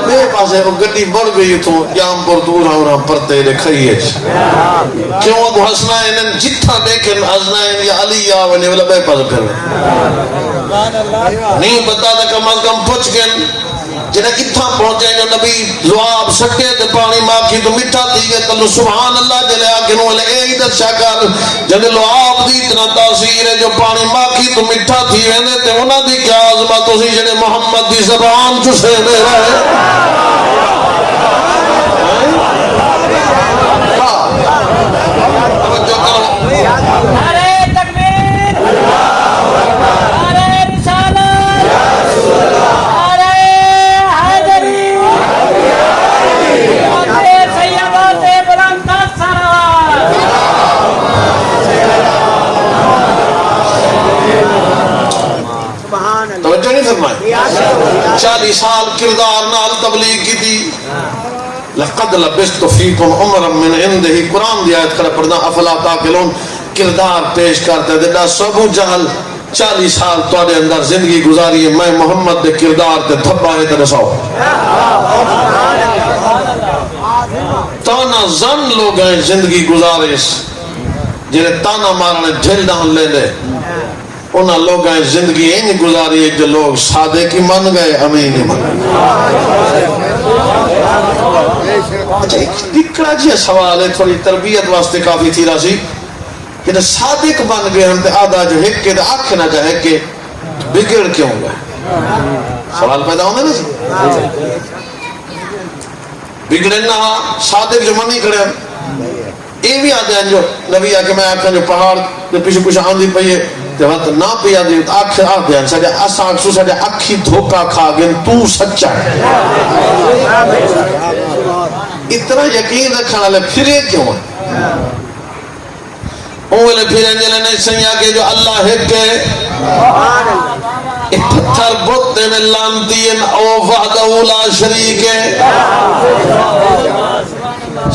بے پاسے وہ گڈی بڑھ گئی تو جام پر دور آورام پرتے لکھائی ہے کیوں اگو حسنائن جتھا دیکھیں حسنائن یا علی آونے والا بے پاسے پھر نہیں بتا دا کم از کم پچ گئن جنہیں کتھا پہنچے جو نبی لعاب سکے تے پانی ماکھی تو مٹھا دی گئے تلو سبحان اللہ جلے آکنو والے اید شکر جنہیں لعاب دی اتنا تاثیر ہے جو پانی ماکھی تو مٹھا تھی وینے تے انہاں دی کیا عظمت اسی جنہیں محمد دی زبان چسے دے رہے 40 سال کردار نال تبلیغ کی تھی. لقد لبثت فیکم عمرا من عنده. قرآن دی آیت کھڑا پڑھنا افلا تعقلون. کردار پیش کرتا ہے دا ابو جہل 40 سال تواڈے اندر زندگی گزاری ہے. میں محمد دے کردار تے دھبا ہے تے دساؤ. تانا زن لوگ ہیں زندگی گزارش جنہیں تانا مارنے جھل ڈان لے لے. انہاں لوگ ہیں زندگی انج گزاری ہے جو لوگ صادق ہی من گئے امین ہی من گئے. اچھا ایک جی سوال ہے تھوڑی تربیت واسطے کافی تھی راسی کہ صادق بن گئے ہم تے آدھا جو ہک کے آنکھ نہ جائے کہ بگڑ کیوں گئے. سوال پیدا ہونا نا بگڑے نہ صادق جو منی کرے. یہ بھی آدھے ہیں جو نبی آکے میں آکھا جو پہاڑ پیچھے کچھ آندھی پئی ہے تے وقت نہ پئی آندھی آکھ آدھے ہیں ساڑھے اساں اکسو ساڑھے اکھی دھوکہ کھا گئے تو سچا ہے. اتنا یقین رکھنا لے پھرے کیوں ہے. اولے پھرے جلے نہیں سنیا کہ جو اللہ ہک ہے پتھر بوتے میں لانتی او وحدہ لا شریک ہے.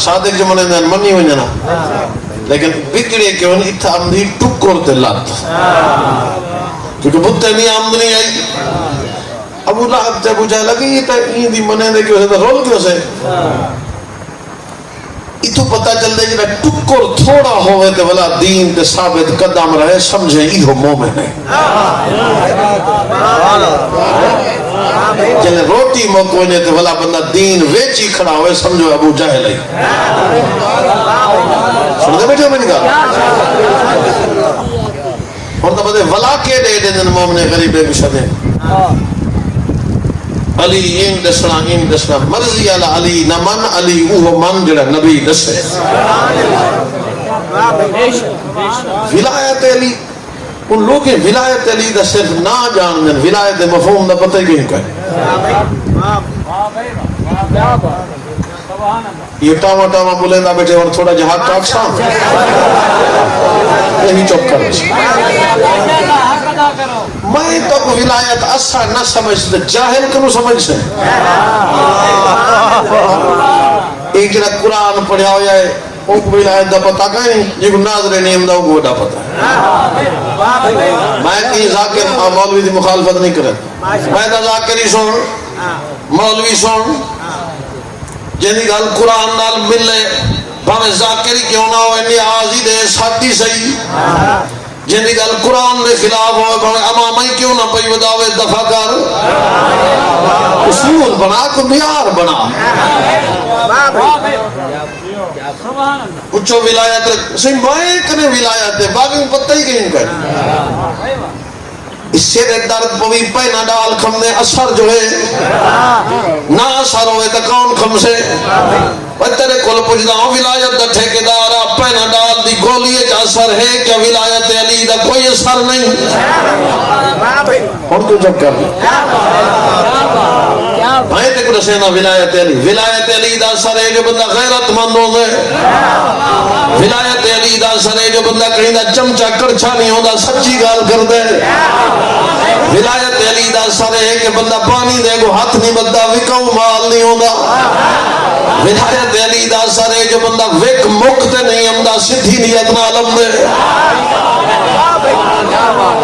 صادق جو منیں دین منی ونجنا لیکن بگڑے کہ انہیں اتھا آمدی ٹکر تے لات کیونکہ بوتے نہیں آمدنی آئی. ابو لہب تے ابو جہل لگی یہ تا این دی منیں دے کیوں سے رول کیوں سے اتو پتہ چل دے جنہیں ٹکر تھوڑا ہوئے تے والا دین تے ثابت قدم رہے سمجھیں ایہو مومن ہے. جنہیں روٹی موکونے تے والا بندہ دین ویچی کھڑا ہوئے سمجھو ابو جہل ہے. سن دے بیٹھے بنی گا اور تو بدے ولا کے دے دے دن مومن غریبے بشدے علی این دسنا مرضی علی نہ من علی اوہ من جڑا نبی دسے. ولایت علی ان لوگ ولایت علی دا صرف نہ جان دیں ولایت مفہوم دا پتہ ہی کہیں کہیں. یہ ٹاما ٹاما بولیں دا بیٹھے اور تھوڑا جہاد ٹاک سام یہی چوک کر رہے میں تو ولایت اثر نہ سمجھتے جاہل کنو سمجھ سے. ایک جنہ قرآن پڑھا ہویا ہے وہ ولایت دا پتہ کہیں جب ناظر نیم دا وہ دا پتہ میں کہیں ذاکر مولوی دی مخالفت نہیں کرے. میں دا ذاکری سن مولوی سن جنہی گل قرآن نال ملے بھامے ذاکری کیوں نہ ہوئے نیازی دے ساتھی صحیح جنہی گل قرآن دے خلاف ہوئے بھامے امامی کیوں نہ پئی وداوے دفع کر اصول بنا کو معیار بنا. کچھو ولایت صحیح مائیں کنے ولایت ہے باقی پتہ ہی کہیں کہیں. اس سے درد پوی پہنا ڈال کھم دے اثر جو ہے نہ اثر ہوئے تو کون کھم سے تیرے کل پوچھتا ہوں ولایت دا ٹھیکیدارا پہنا ڈال دی گولی ایک اثر ہے کیا ولایت علی دا کوئی اثر نہیں. اور تو جب کر دی بھائی تے کو رسینا ولایت علی دا اثر ہے جو بندہ غیرت مند ہو دے. ولایت علی دا اثر ہے جو بندہ کہیں دا چمچہ کرچھا نہیں ہوندہ سچی گال کر دے. ولایت علی دا اثر ہے کہ بندہ پانی دے کو ہاتھ نہیں بدھا وکاؤ مال نہیں ہوندہ. ولایت علی دا اثر ہے جو بندہ وک مکتے نہیں ہمدہ سدھی نیت نہ علم دے.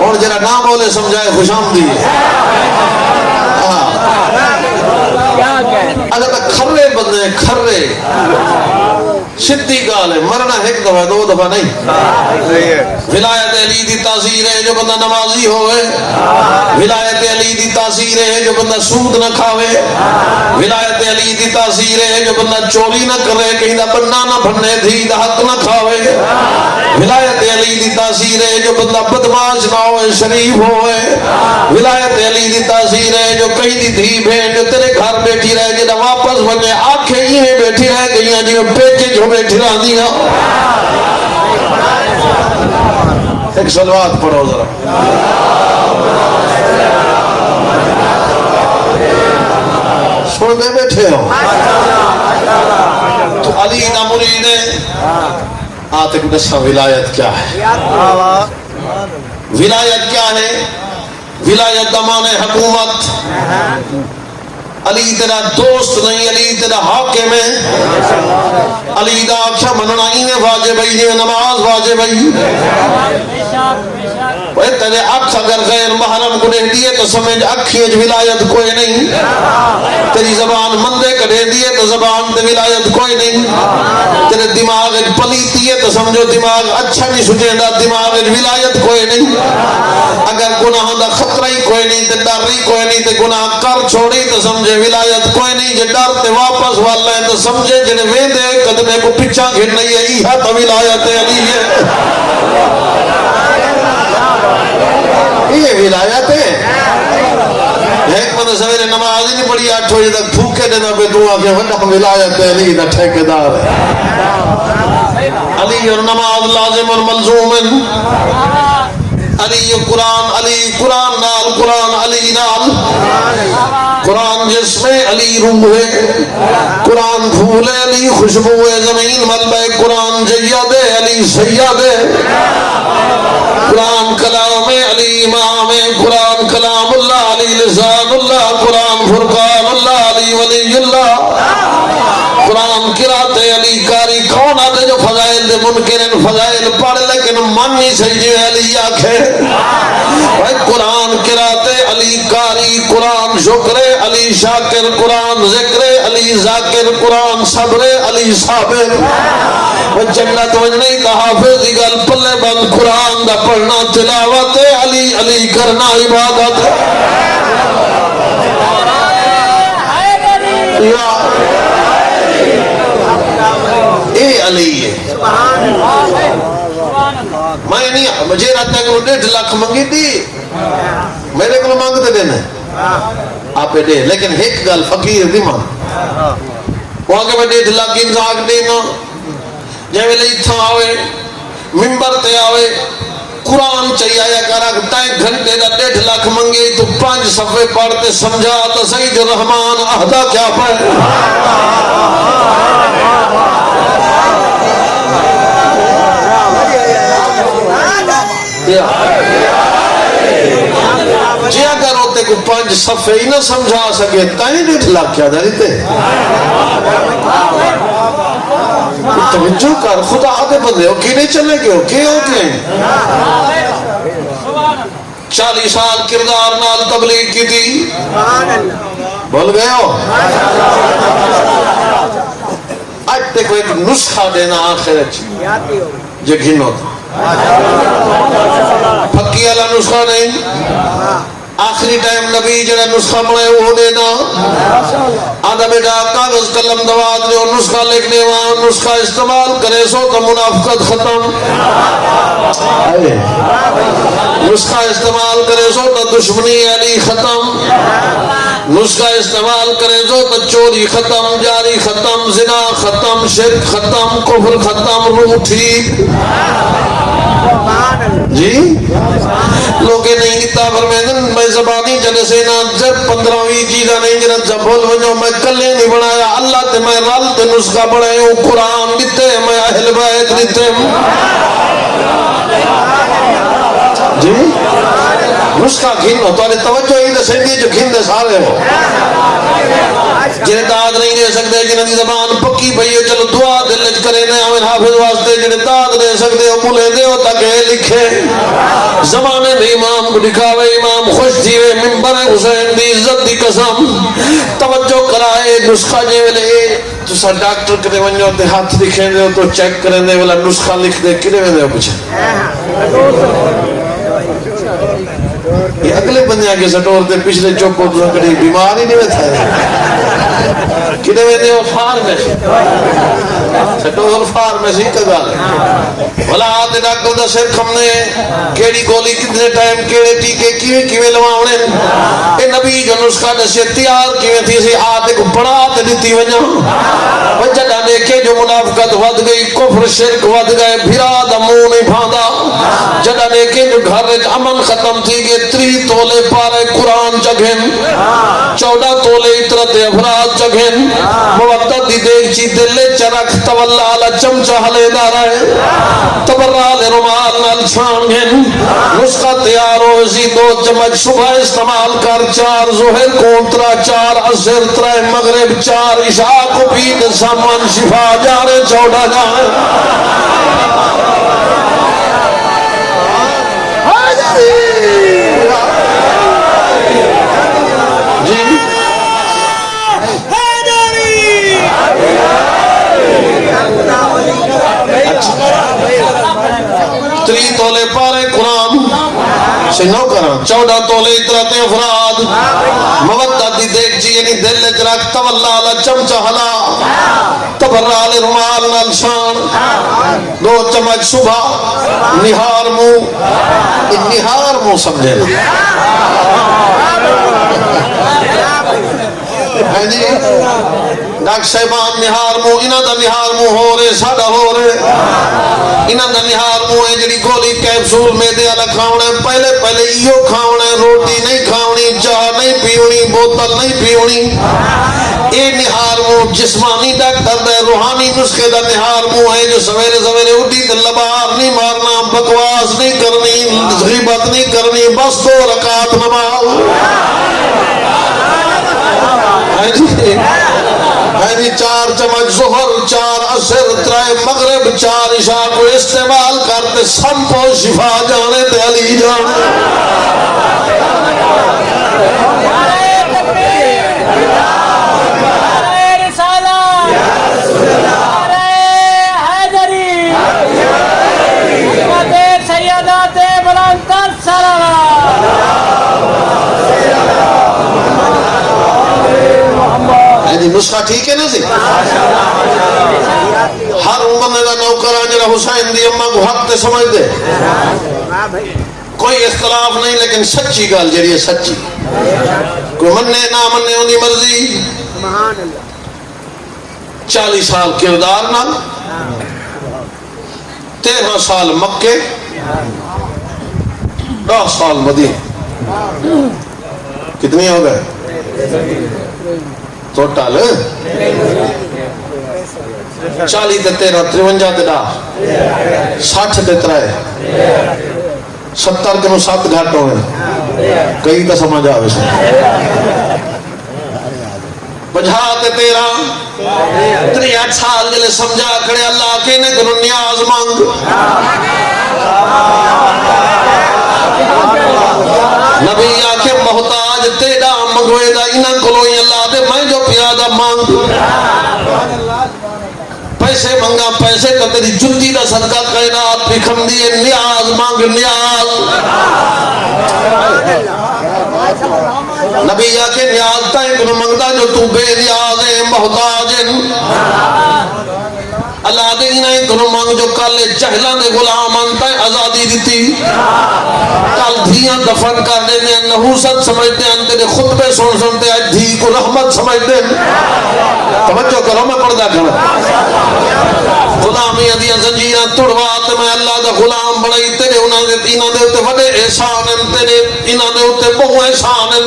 اور جنہ نہ بولے سمجھائے خوش آمدی اگر تک کھرے بندے کھرے سدھی گال ہے مرنا ایک دفعہ دو دفعہ نہیں. ولایت علی دی تاثیر ہے جو بندہ نمازی ہوئے. ولایت علی دی تاثیر ہے جو بندہ سود نہ کھاوے. ولایت علی دی تاثیر ہے جو بندہ چوری نہ کرے کہیں دا بننا نہ بھنے دھی دا حق نہ کھاوے. ولایت علی دی تاثیر ہے جو بندہ بدماش نہ ہوئے شریف ہوئے. ولایت علی دی تاثیر ہے جو کہیں دی دھی بھین جو تیرے گھر بیٹھی رہے جنہ واپس بنے آنکھیں ہی میں بیٹھی رہ گئی ہیں جو پیچے جو بیٹھی رہ دیا. ایک صلوات پڑھو ذرا. سن میں بیٹھے ہو تو علی نہ مرید ہے. آتے کو دسا ولایت کیا ہے. ولایت کیا ہے ولایت دمان حکومت. علی تیرا دوست نہیں، علی تیرا حاکم ہے. علی دا آکھا مننا ایویں واجب ہے، یہ نماز واجب ہے. تیرے اکھ اگر غیر محرم کو دے دیے تو سمجھ اکھیں ولایت کوئی نہیں. تیری زبان مندے کو دے دیے تو زبان تے ولایت کوئی نہیں. تیرے دماغ پلیتی ہے تو سمجھو دماغ اچھا نہیں سجے دا، دماغ ولایت کوئی نہیں. اگر گناہ دا خطرہ ہی کوئی نہیں تے ڈر ہی کوئی نہیں تے گناہ کر چھوڑی تو سمجھے ولایت کوئی نہیں. جے ڈر تے واپس والا ہے تو سمجھے جنے ویندے قدمے کو پچھا گھن نہیں ہے، یہ تو ولایت علی ہے. یہ ولایت ہے. ایک بندہ سویرے نماز ہی نہیں پڑھی 8 بجے تک بھوکے دینا پہ دعا کہ وڈا ولایت ہے، علی دا ٹھیکیدار ہے. علی اور نماز لازم اور ملزوم ہے. علی قرآن، علی قرآن نال، قرآن علی نال. قرآن جس میں علی روح ہے، قرآن پھول ہے، علی خوشبو ہے، زمین ملبہ قرآن جید ہے، علی سید ہے. قرآن کلام علی امام ہے، قرآن کلام اللہ، علی لسان اللہ، قرآن فرقان اللہ، علی ولی اللہ. قرآن قرات علی کاری. کون آتے جو فضائل دے منکرین فضائل پڑھ لیکن من نہیں سجے علی آکھے. قرآن قرات علی کاری، قرآن شکر علی شاکر، قرآن ذکر علی ذاکر، قرآن صبر علی صابر. جنت وجنی تحافظ دی گل پلے بند. قرآن دا پڑھنا تلاوت علی، علی کرنا عبادت. اے علی ہے. میں نہیں مجھے رہتا ہے کہ وہ 1.5 لاکھ منگی دی، میرے کو مانگتے دینا آپ دے. لیکن ایک گل فقیر دی مان وہاں کہ میں 1.5 لاکھ انسان دینا. جب لئے تھا آوے ممبر تے آوے قرآن چاہیے آیا کرا 2 گھنٹے دا 1.5 لاکھ منگے تو 5 صفحے پڑھتے سمجھا تو سید الرحمن اہدہ کیا پڑھ. جی اگر ہوتے کو 5 صفحے ہی نہ سمجھا سکے تائیں 1.5 لاکھ کیا داریتے. توجہ کر، خدا آدھے بندے ہو کی نہیں چلے گئے ہو کی ہو گئے. 40 سال کردار نال تبلیغ کی تھی، بول گئے ہو. آج تک ایک نسخہ دینا آخرت جو گھنو تھا پکی والا نسخہ نہیں. آخری ٹائم نبی جڑا نسخہ بڑھے وہ دینا. آدھا بیٹا کاغذ قلم دوات لے اور نسخہ لکھنے وہاں نسخہ استعمال کرے سو تو منافقت ختم. نسخہ استعمال کرے سو تو دشمنی علی ختم. نسخہ استعمال کرے سو تو چوری ختم، جاری ختم، زنا ختم، شرک ختم، کفر ختم، روح ٹھیک. جی لوگے نہیں کتا فرمیدن میں زبانی چلے سے نا جب 15ویں چیزہ نہیں جنت جب بول ونجو میں کلے نہیں بنایا اللہ تے میں رل تے نسخہ بڑھائے ہوں قرآن دیتے میں اہل بیت دیتے. جی نسخہ گھن ہو تو آنے توجہ ہی دے سندی جو گھن دے سارے ہو جنہیں داد نہیں دے سکتے جنہیں دی زبان پکی بھئی ہے چلو دعا دلج کرے نے ہمیں حافظ واسطے جنہیں داد دے سکتے ہو ملے دے ہو تاکہ لکھے زمانے میں امام کو دکھاوے امام خوش دیوے ممبر حسین دی عزت دی قسم توجہ کرائے نسخہ جے ویلے تو سا ڈاکٹر کرے ونجو تے ہاتھ دکھیں دے ہو تو چیک کریں دے والا نسخہ لکھ دے کرے ویندے ہو پچھے یہ اگلے بندے آگے سٹور دے پچھلے چوکو تو کڑی بیمار ہی نہیں بیٹھا ہے کنے ویندے ہو فارمیسی سٹور فارمیسی کا گال ہے بھلا آتے ڈاکٹر دا سر کھمنے کیڑی گولی کتنے ٹائم کیڑے ٹیکے کیویں کیویں لواؤنے اے نبی جو نسخہ دسے تیار کیویں تھی سی آتے کو پڑا آتے دیتی ونجا وجہ دیکھے جو منافقت ود گئی کفر شرک ود گئے بھرا دا منہ نہیں بھاندا جدہ دیکھے جو گھر رج امن ختم تھی گئے 3 تولے پارے قرآن جگھن 14 تولے اطرت افراد جگھن موقت دی دیکھ چی دلے چرک تولا علا چمچہ حلے دارا ہے تبرال رمال نال نال چھان گن نسخہ تیار ہو اسی 2 چمچ صبح استعمال کر 4 ظہر کو 4 عصر 3 مغرب 4 عشاء کو پی دے سامان شفا جانے 14 جانے جی 3 تولے پارے قرآن سے نو کرا 14 تولے اطرات افراد مودت دی دیکھ جی یعنی دل اجرک تولا علا چمچہ حلا تبرہ علی رمال نالشان 2 چمچ صبح نہار مو سمجھے ہے جی ڈاک صاحبان نہار مو انہاں دا نہار مو ہو رہے ساڑھا ہو رہے انہاں دا نہار مو ہے جڑی گولی کیپسول میں دے والا کھاونا پہلے ایو کھاونا روٹی نہیں کھاونی چاہ نہیں پیونی بوتل نہیں پیونی اے نہار مو جسمانی ڈاکٹر دے روحانی نسخے دا نہار مو ہے جو سویرے اٹھی تے لبار نہیں مارنا بکواس نہیں کرنی غیبت نہیں کرنی بس 2 رکعت نماز ہے جی 4 چمچ ظہر 4 عصر 3 مغرب 4 عشاء کو استعمال کرتے سب کو شفا جانے تے علی جانے نسخہ ٹھیک ہے نا سی ہر بندے کا نوکر آنجرہ حسین دی اماں کو حق تے سمجھ دے کوئی اختلاف نہیں لیکن سچی گال جڑی ہے سچی کوئی مننے نہ مننے انہی مرضی 40 سال کردار نال 13 سال مکے 10 سال مدینہ کتنی ہو گئے ٹوٹل 40 تے 13 53 تے 60 تے 3 70 کے 7 گھٹ ہوئے کئی تو سمجھ آوے سے 50 تے 13 63 سال جلے سمجھا کھڑے اللہ کے نے کنو نیاز مانگ نبی آکھے محتاج تیڑا منگوے دا انہاں کلوئی اللہ دے میں جو پیادہ مانگ پیسے منگا پیسے کا تیری جندی دا صدقہ کائنات پکھم دیئے نیاز مانگ نیاز نبی آکھے نیاز تائیں کنو منگتا جو تو بے نیاز ہے محتاج اللہ دے انہیں کنو مانگ جو کل جہلان دے غلام آنتا ہے آزادی دیتی کل دھیاں دفن کر دینے نحوست سمجھتے ہیں تیرے خطبے سنتے ہیں دھی کو رحمت سمجھتے ہیں توجہ کرو میں پردہ کروں غلامی ادیاں زنجیرہ توڑوات میں اللہ دا غلام بڑھائی تیرے انہاں دے اتے وڈے احسان ہیں تیرے انہاں دے اتے بہو احسان ہیں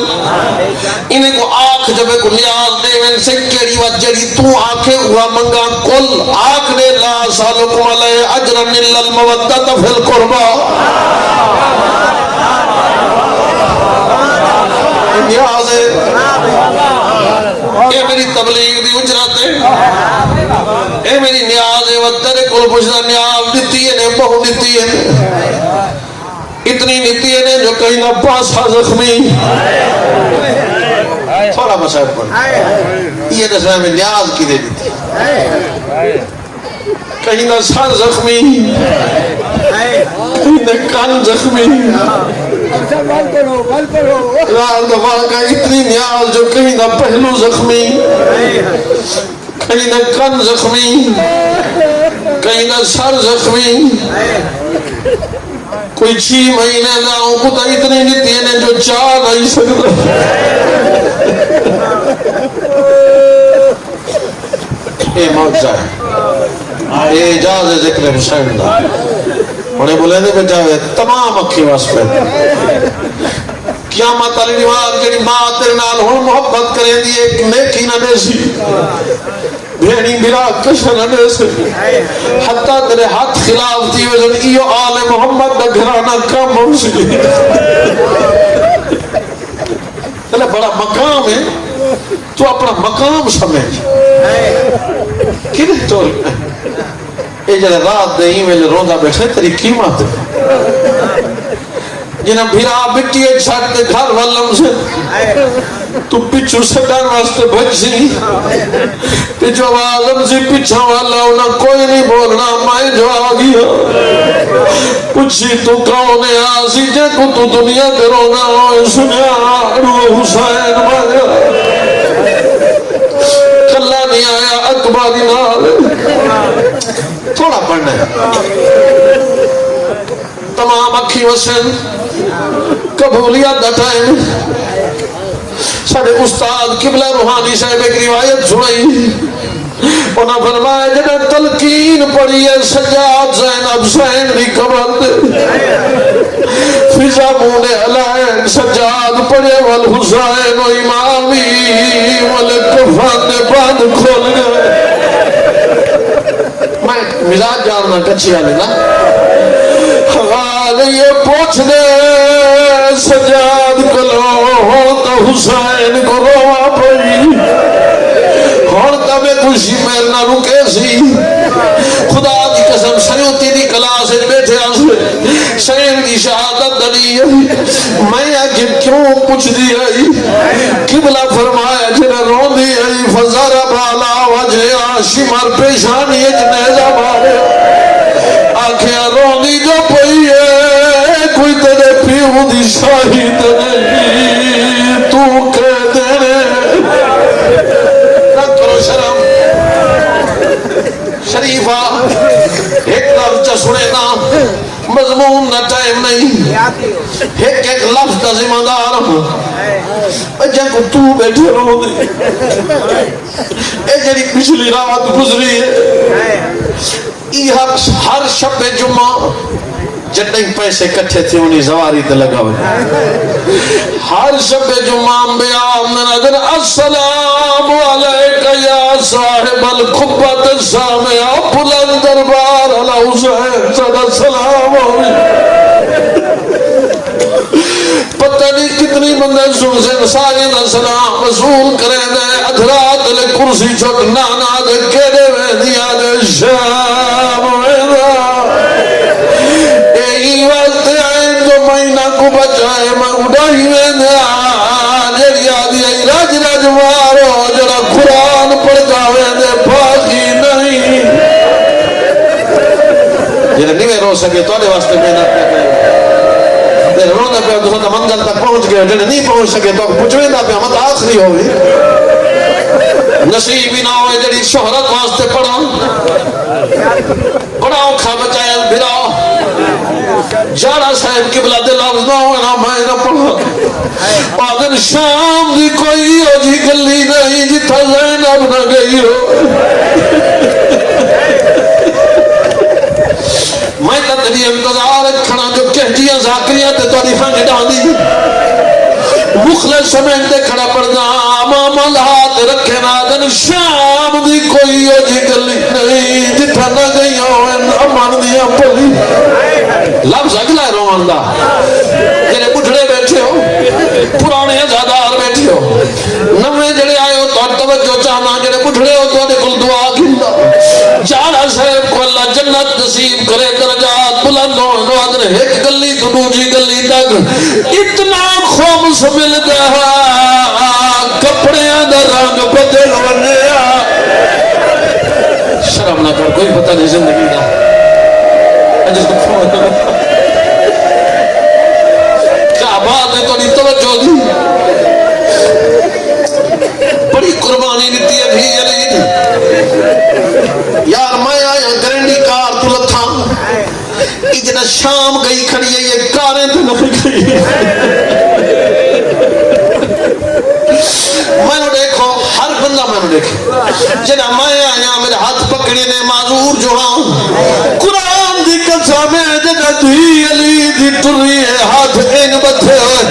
انہیں کو آنکھ جب کو نیاز دے ان سے کیڑی وجری تو آنکھیں ہوا منگا کل آنکھ نے لا سالکم علیہ اجرن اللہ المودت فی القربہ نیاز ہے اے میری تبلیغ دی اجرت ہے اے میری نیاز ہے وطر کل پوچھنا نیاز دیتی ہے بہو دیتی ہے اتنی نیتی ہے جو کہیں نہ پاسا زخمی تھوڑا مسائل پڑھ یہ دسنا میں نیاز کی دے دیتی کہیں نہ سر زخمی کہیں نہ کان زخمی رات دفعہ کا اتنی نیاز جو کہیں نہ پہلو زخمی کہیں نہ کان زخمی کہیں نہ سر زخمی کوئی 6 مہینے لاؤں کو تو اتنی نیتی ہے جو چاہ نہیں سکتا اے موجزہ ہے اے اجاز ذکر حسین دا انہیں بولے دے بجاوے تمام اکھی واسپے قیامت علی نواز جنی ماں تیرے نال ہون محبت کریں دی ایک نیکی نہ دے سی بھینی میرا کشن نہ دے سی حتیٰ تیرے ہاتھ خلاف تھی وزن ایو آل محمد نہ کم ہو سی بڑا مقام ہے تو اپنا مقام سمجھ کدھر تو یہ جڑے رات دے ایمیل روندا بیٹھے تیری قیمت جنہیں بھیرا بٹی چھٹ دے گھر والم سے تو پچھو سٹان واسطے بچ سی پچھو آزم سے پچھا والا انہا کوئی نہیں بولنا میں جو آگیا پچھی تو کون ہے آسی جے کو تو دنیا کے رونا ہوئے سنیا روح حسین مایا کلا نہیں آیا اکباری نال تھوڑا پڑھنا ہے تمام اکھی وسن قبولیت دا ٹائم ساڑھے استاد قبلہ روحانی صاحب ایک روایت سنائی انہاں فرمایا جنہیں تلقین پڑھی ہے سجاد زینب زین بھی قبر دے فضا مونے علائن سجاد پڑھے والحسین و امامی والکفان دے باندھ کھول گئے میں مزاج جاننا کچھی آلی نا حوال یہ پوچھ دے سجاد کلو تو حسین کو روا پڑی اور تمہیں خوشی میل نہ رکے سی خدا کی قسم سیوتی دی کلاس بیٹھے آسے شہر کی شہادت دلی میں آگے کیوں پوچھ دی آئی قبلہ فرمایا جنہ رون دی آئی فضارہ بالا وجہ شمار پیشانی جنیزہ بارے آنکھیں رونی جو پئی ہے کوئی تیرے پیو دی شاہد نہیں تو کہہ دینے نہ کرو شرم شریفہ ایک لفظ سنے نا مضمون نہ ٹائم نہیں ایک ایک لفظ کا ذمہ دار جن کو تو بیٹھے رو دی اے جنی پچھلی رات گزری ہے ہر شب جمعہ جتنے پیسے کٹھے تھے انہیں زواری تے لگا ہوئے ہر شب جمعہ انبیاء من ادن السلام علیکہ یا صاحب الخبت سامعہ بلند دربار علی حسین صدا سلام پتہ نہیں کتنی بندے سن سے سارے نہ سلام وصول کریں دے ادھرات لے کرسی چھوٹ نانا دے کہنے میں دیا دے شام مہینہ کو بچائے میں اڑائی میں دیا جڑی آدھی آئی راج راج مارو جڑا قرآن پڑھ جاوے دے باقی نہیں جنہیں نہیں میں رو سکے تو آنے واسطے محنت نہ کریں جنہیں رونا پہ دوسرا منزل تک پہنچ گئے جنہیں نہیں پہنچ سکے تو پوچھویں دا پہ ہمت آخری ہوئی نصیب ہی نہ ہوئے جڑی شہرت واسطے پڑھا بڑا اوکھا بچائے بھراؤ جاڑا صاحب قبلہ دے لفظ نہ ہونا میں نہ پڑھا آدھر شام دی کوئی ہو جی گلی نہیں جتھا زینب نہ گئی ہو میں تا تیری انتظار کھڑا جو کہجیاں زاکریاں تے تو علیفہ نڈان دی مخلص سمجھ دے کھڑا پڑھنا امام الہات رکھے نادن شام دی کوئی ہو جی گلی نہیں جتھا نہ گئی ہو امان دیا پلی لفظ اگلا ہے روان دا جنہیں بڑھڑے بیٹھے ہو پرانے ازادار بیٹھے ہو نوے جڑے آئے ہو تو توجہ چاہنا جنہیں بڑھڑے ہو تو انہیں کل دعا گھندا جاڑا صاحب کو اللہ جنت نصیب کرے درجات بلند ہو نوادر ایک گلی تو دوجی گلی تک اتنا خوب سمل دہا کپڑے اندر رنگ بدل ونیا شرم نہ کر کوئی پتہ نہیں زندگی دا کیا بات ہے تو نہیں توجہ دی بڑی قربانی دیتی ہے بھی یلید یار میں آیا گرینڈی کار تو لتھا اتنا شام گئی کھڑی ہے یہ کاریں تو نہیں گئی میں نے دیکھو ہر بندہ میں نے دیکھے جنہ میں آیا میرے ہاتھ پکڑی نے معذور جو ہاں قرآن دی قسم ہے جنہ دی علی دی ٹری ہے ہاتھ این بدھے ہوئے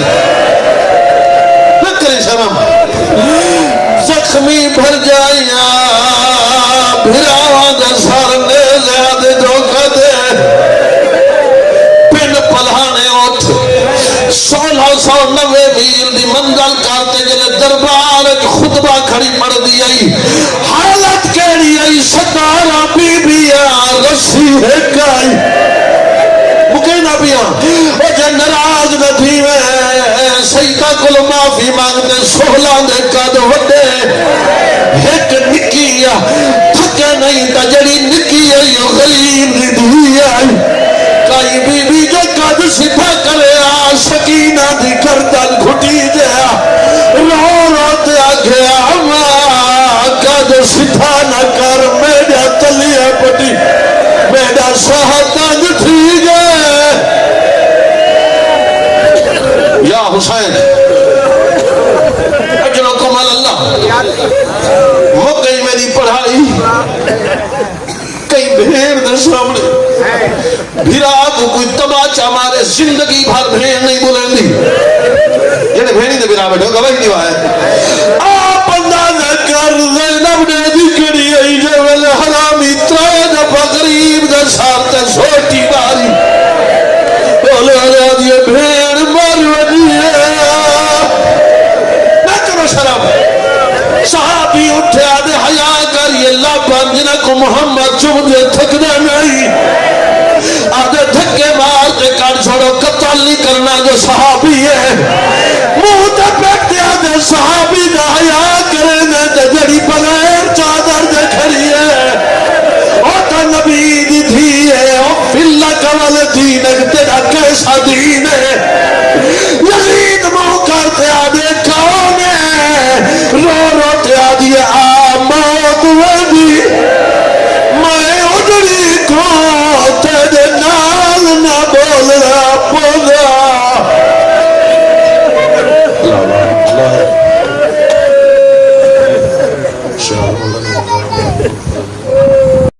نہ کریں شرم زخمی بھر جائیاں بھراوان دے سارنے زیادہ جو کدے پن پلہان 190 میل دی منزل کرتے جلے دربار خطبہ کھڑی پڑ دی آئی حالت کیڑی آئی 17 بیبیاں رسی ہے کائی مکینہ بیاں وہ جے نراز نہ تھی میں سیدہ کل معافی مانگتے 16 دے قد وڈے ایک نکی تھکے نہیں تا جڑی نکی آئی غریب دی دی آئی کئی بی بی جو قد سدھا کرے سکینہ دی گردن گھٹی دیا رو رو دیا گیا ماں قد سدھا نہ کر میرا تلیہ پٹی میرا سہتنگ تھی گئے یا حسین اجرکم اللہ مکئی میری پڑھائی کئی بھیڑ در سامنے بھیرا کو کوئی تماچا مارے زندگی بھر بھیڑ نہیں بولیں دی یہ بھیڑی دے بھیرا بیٹھو گواہی نہیں آئے آپ اندازہ کر زینب نے دکڑی آئی جوال حرامی ترائد غریب در سارتے سوٹی باری بولے آزاد یہ بھیڑ مر وجی ہے نہ کرو شرم صحابی اٹھے آدھے حیاء کر یہ اللہ پانجنہ کو محمد چوب دے تھکنے نہیں آدھے دھکے مار کے کار چھوڑو قتل نہیں کرنا جو صحابی ہے منہ تے بیٹھتے آدھے صحابی دا حیاء کرے نے جڑی بغیر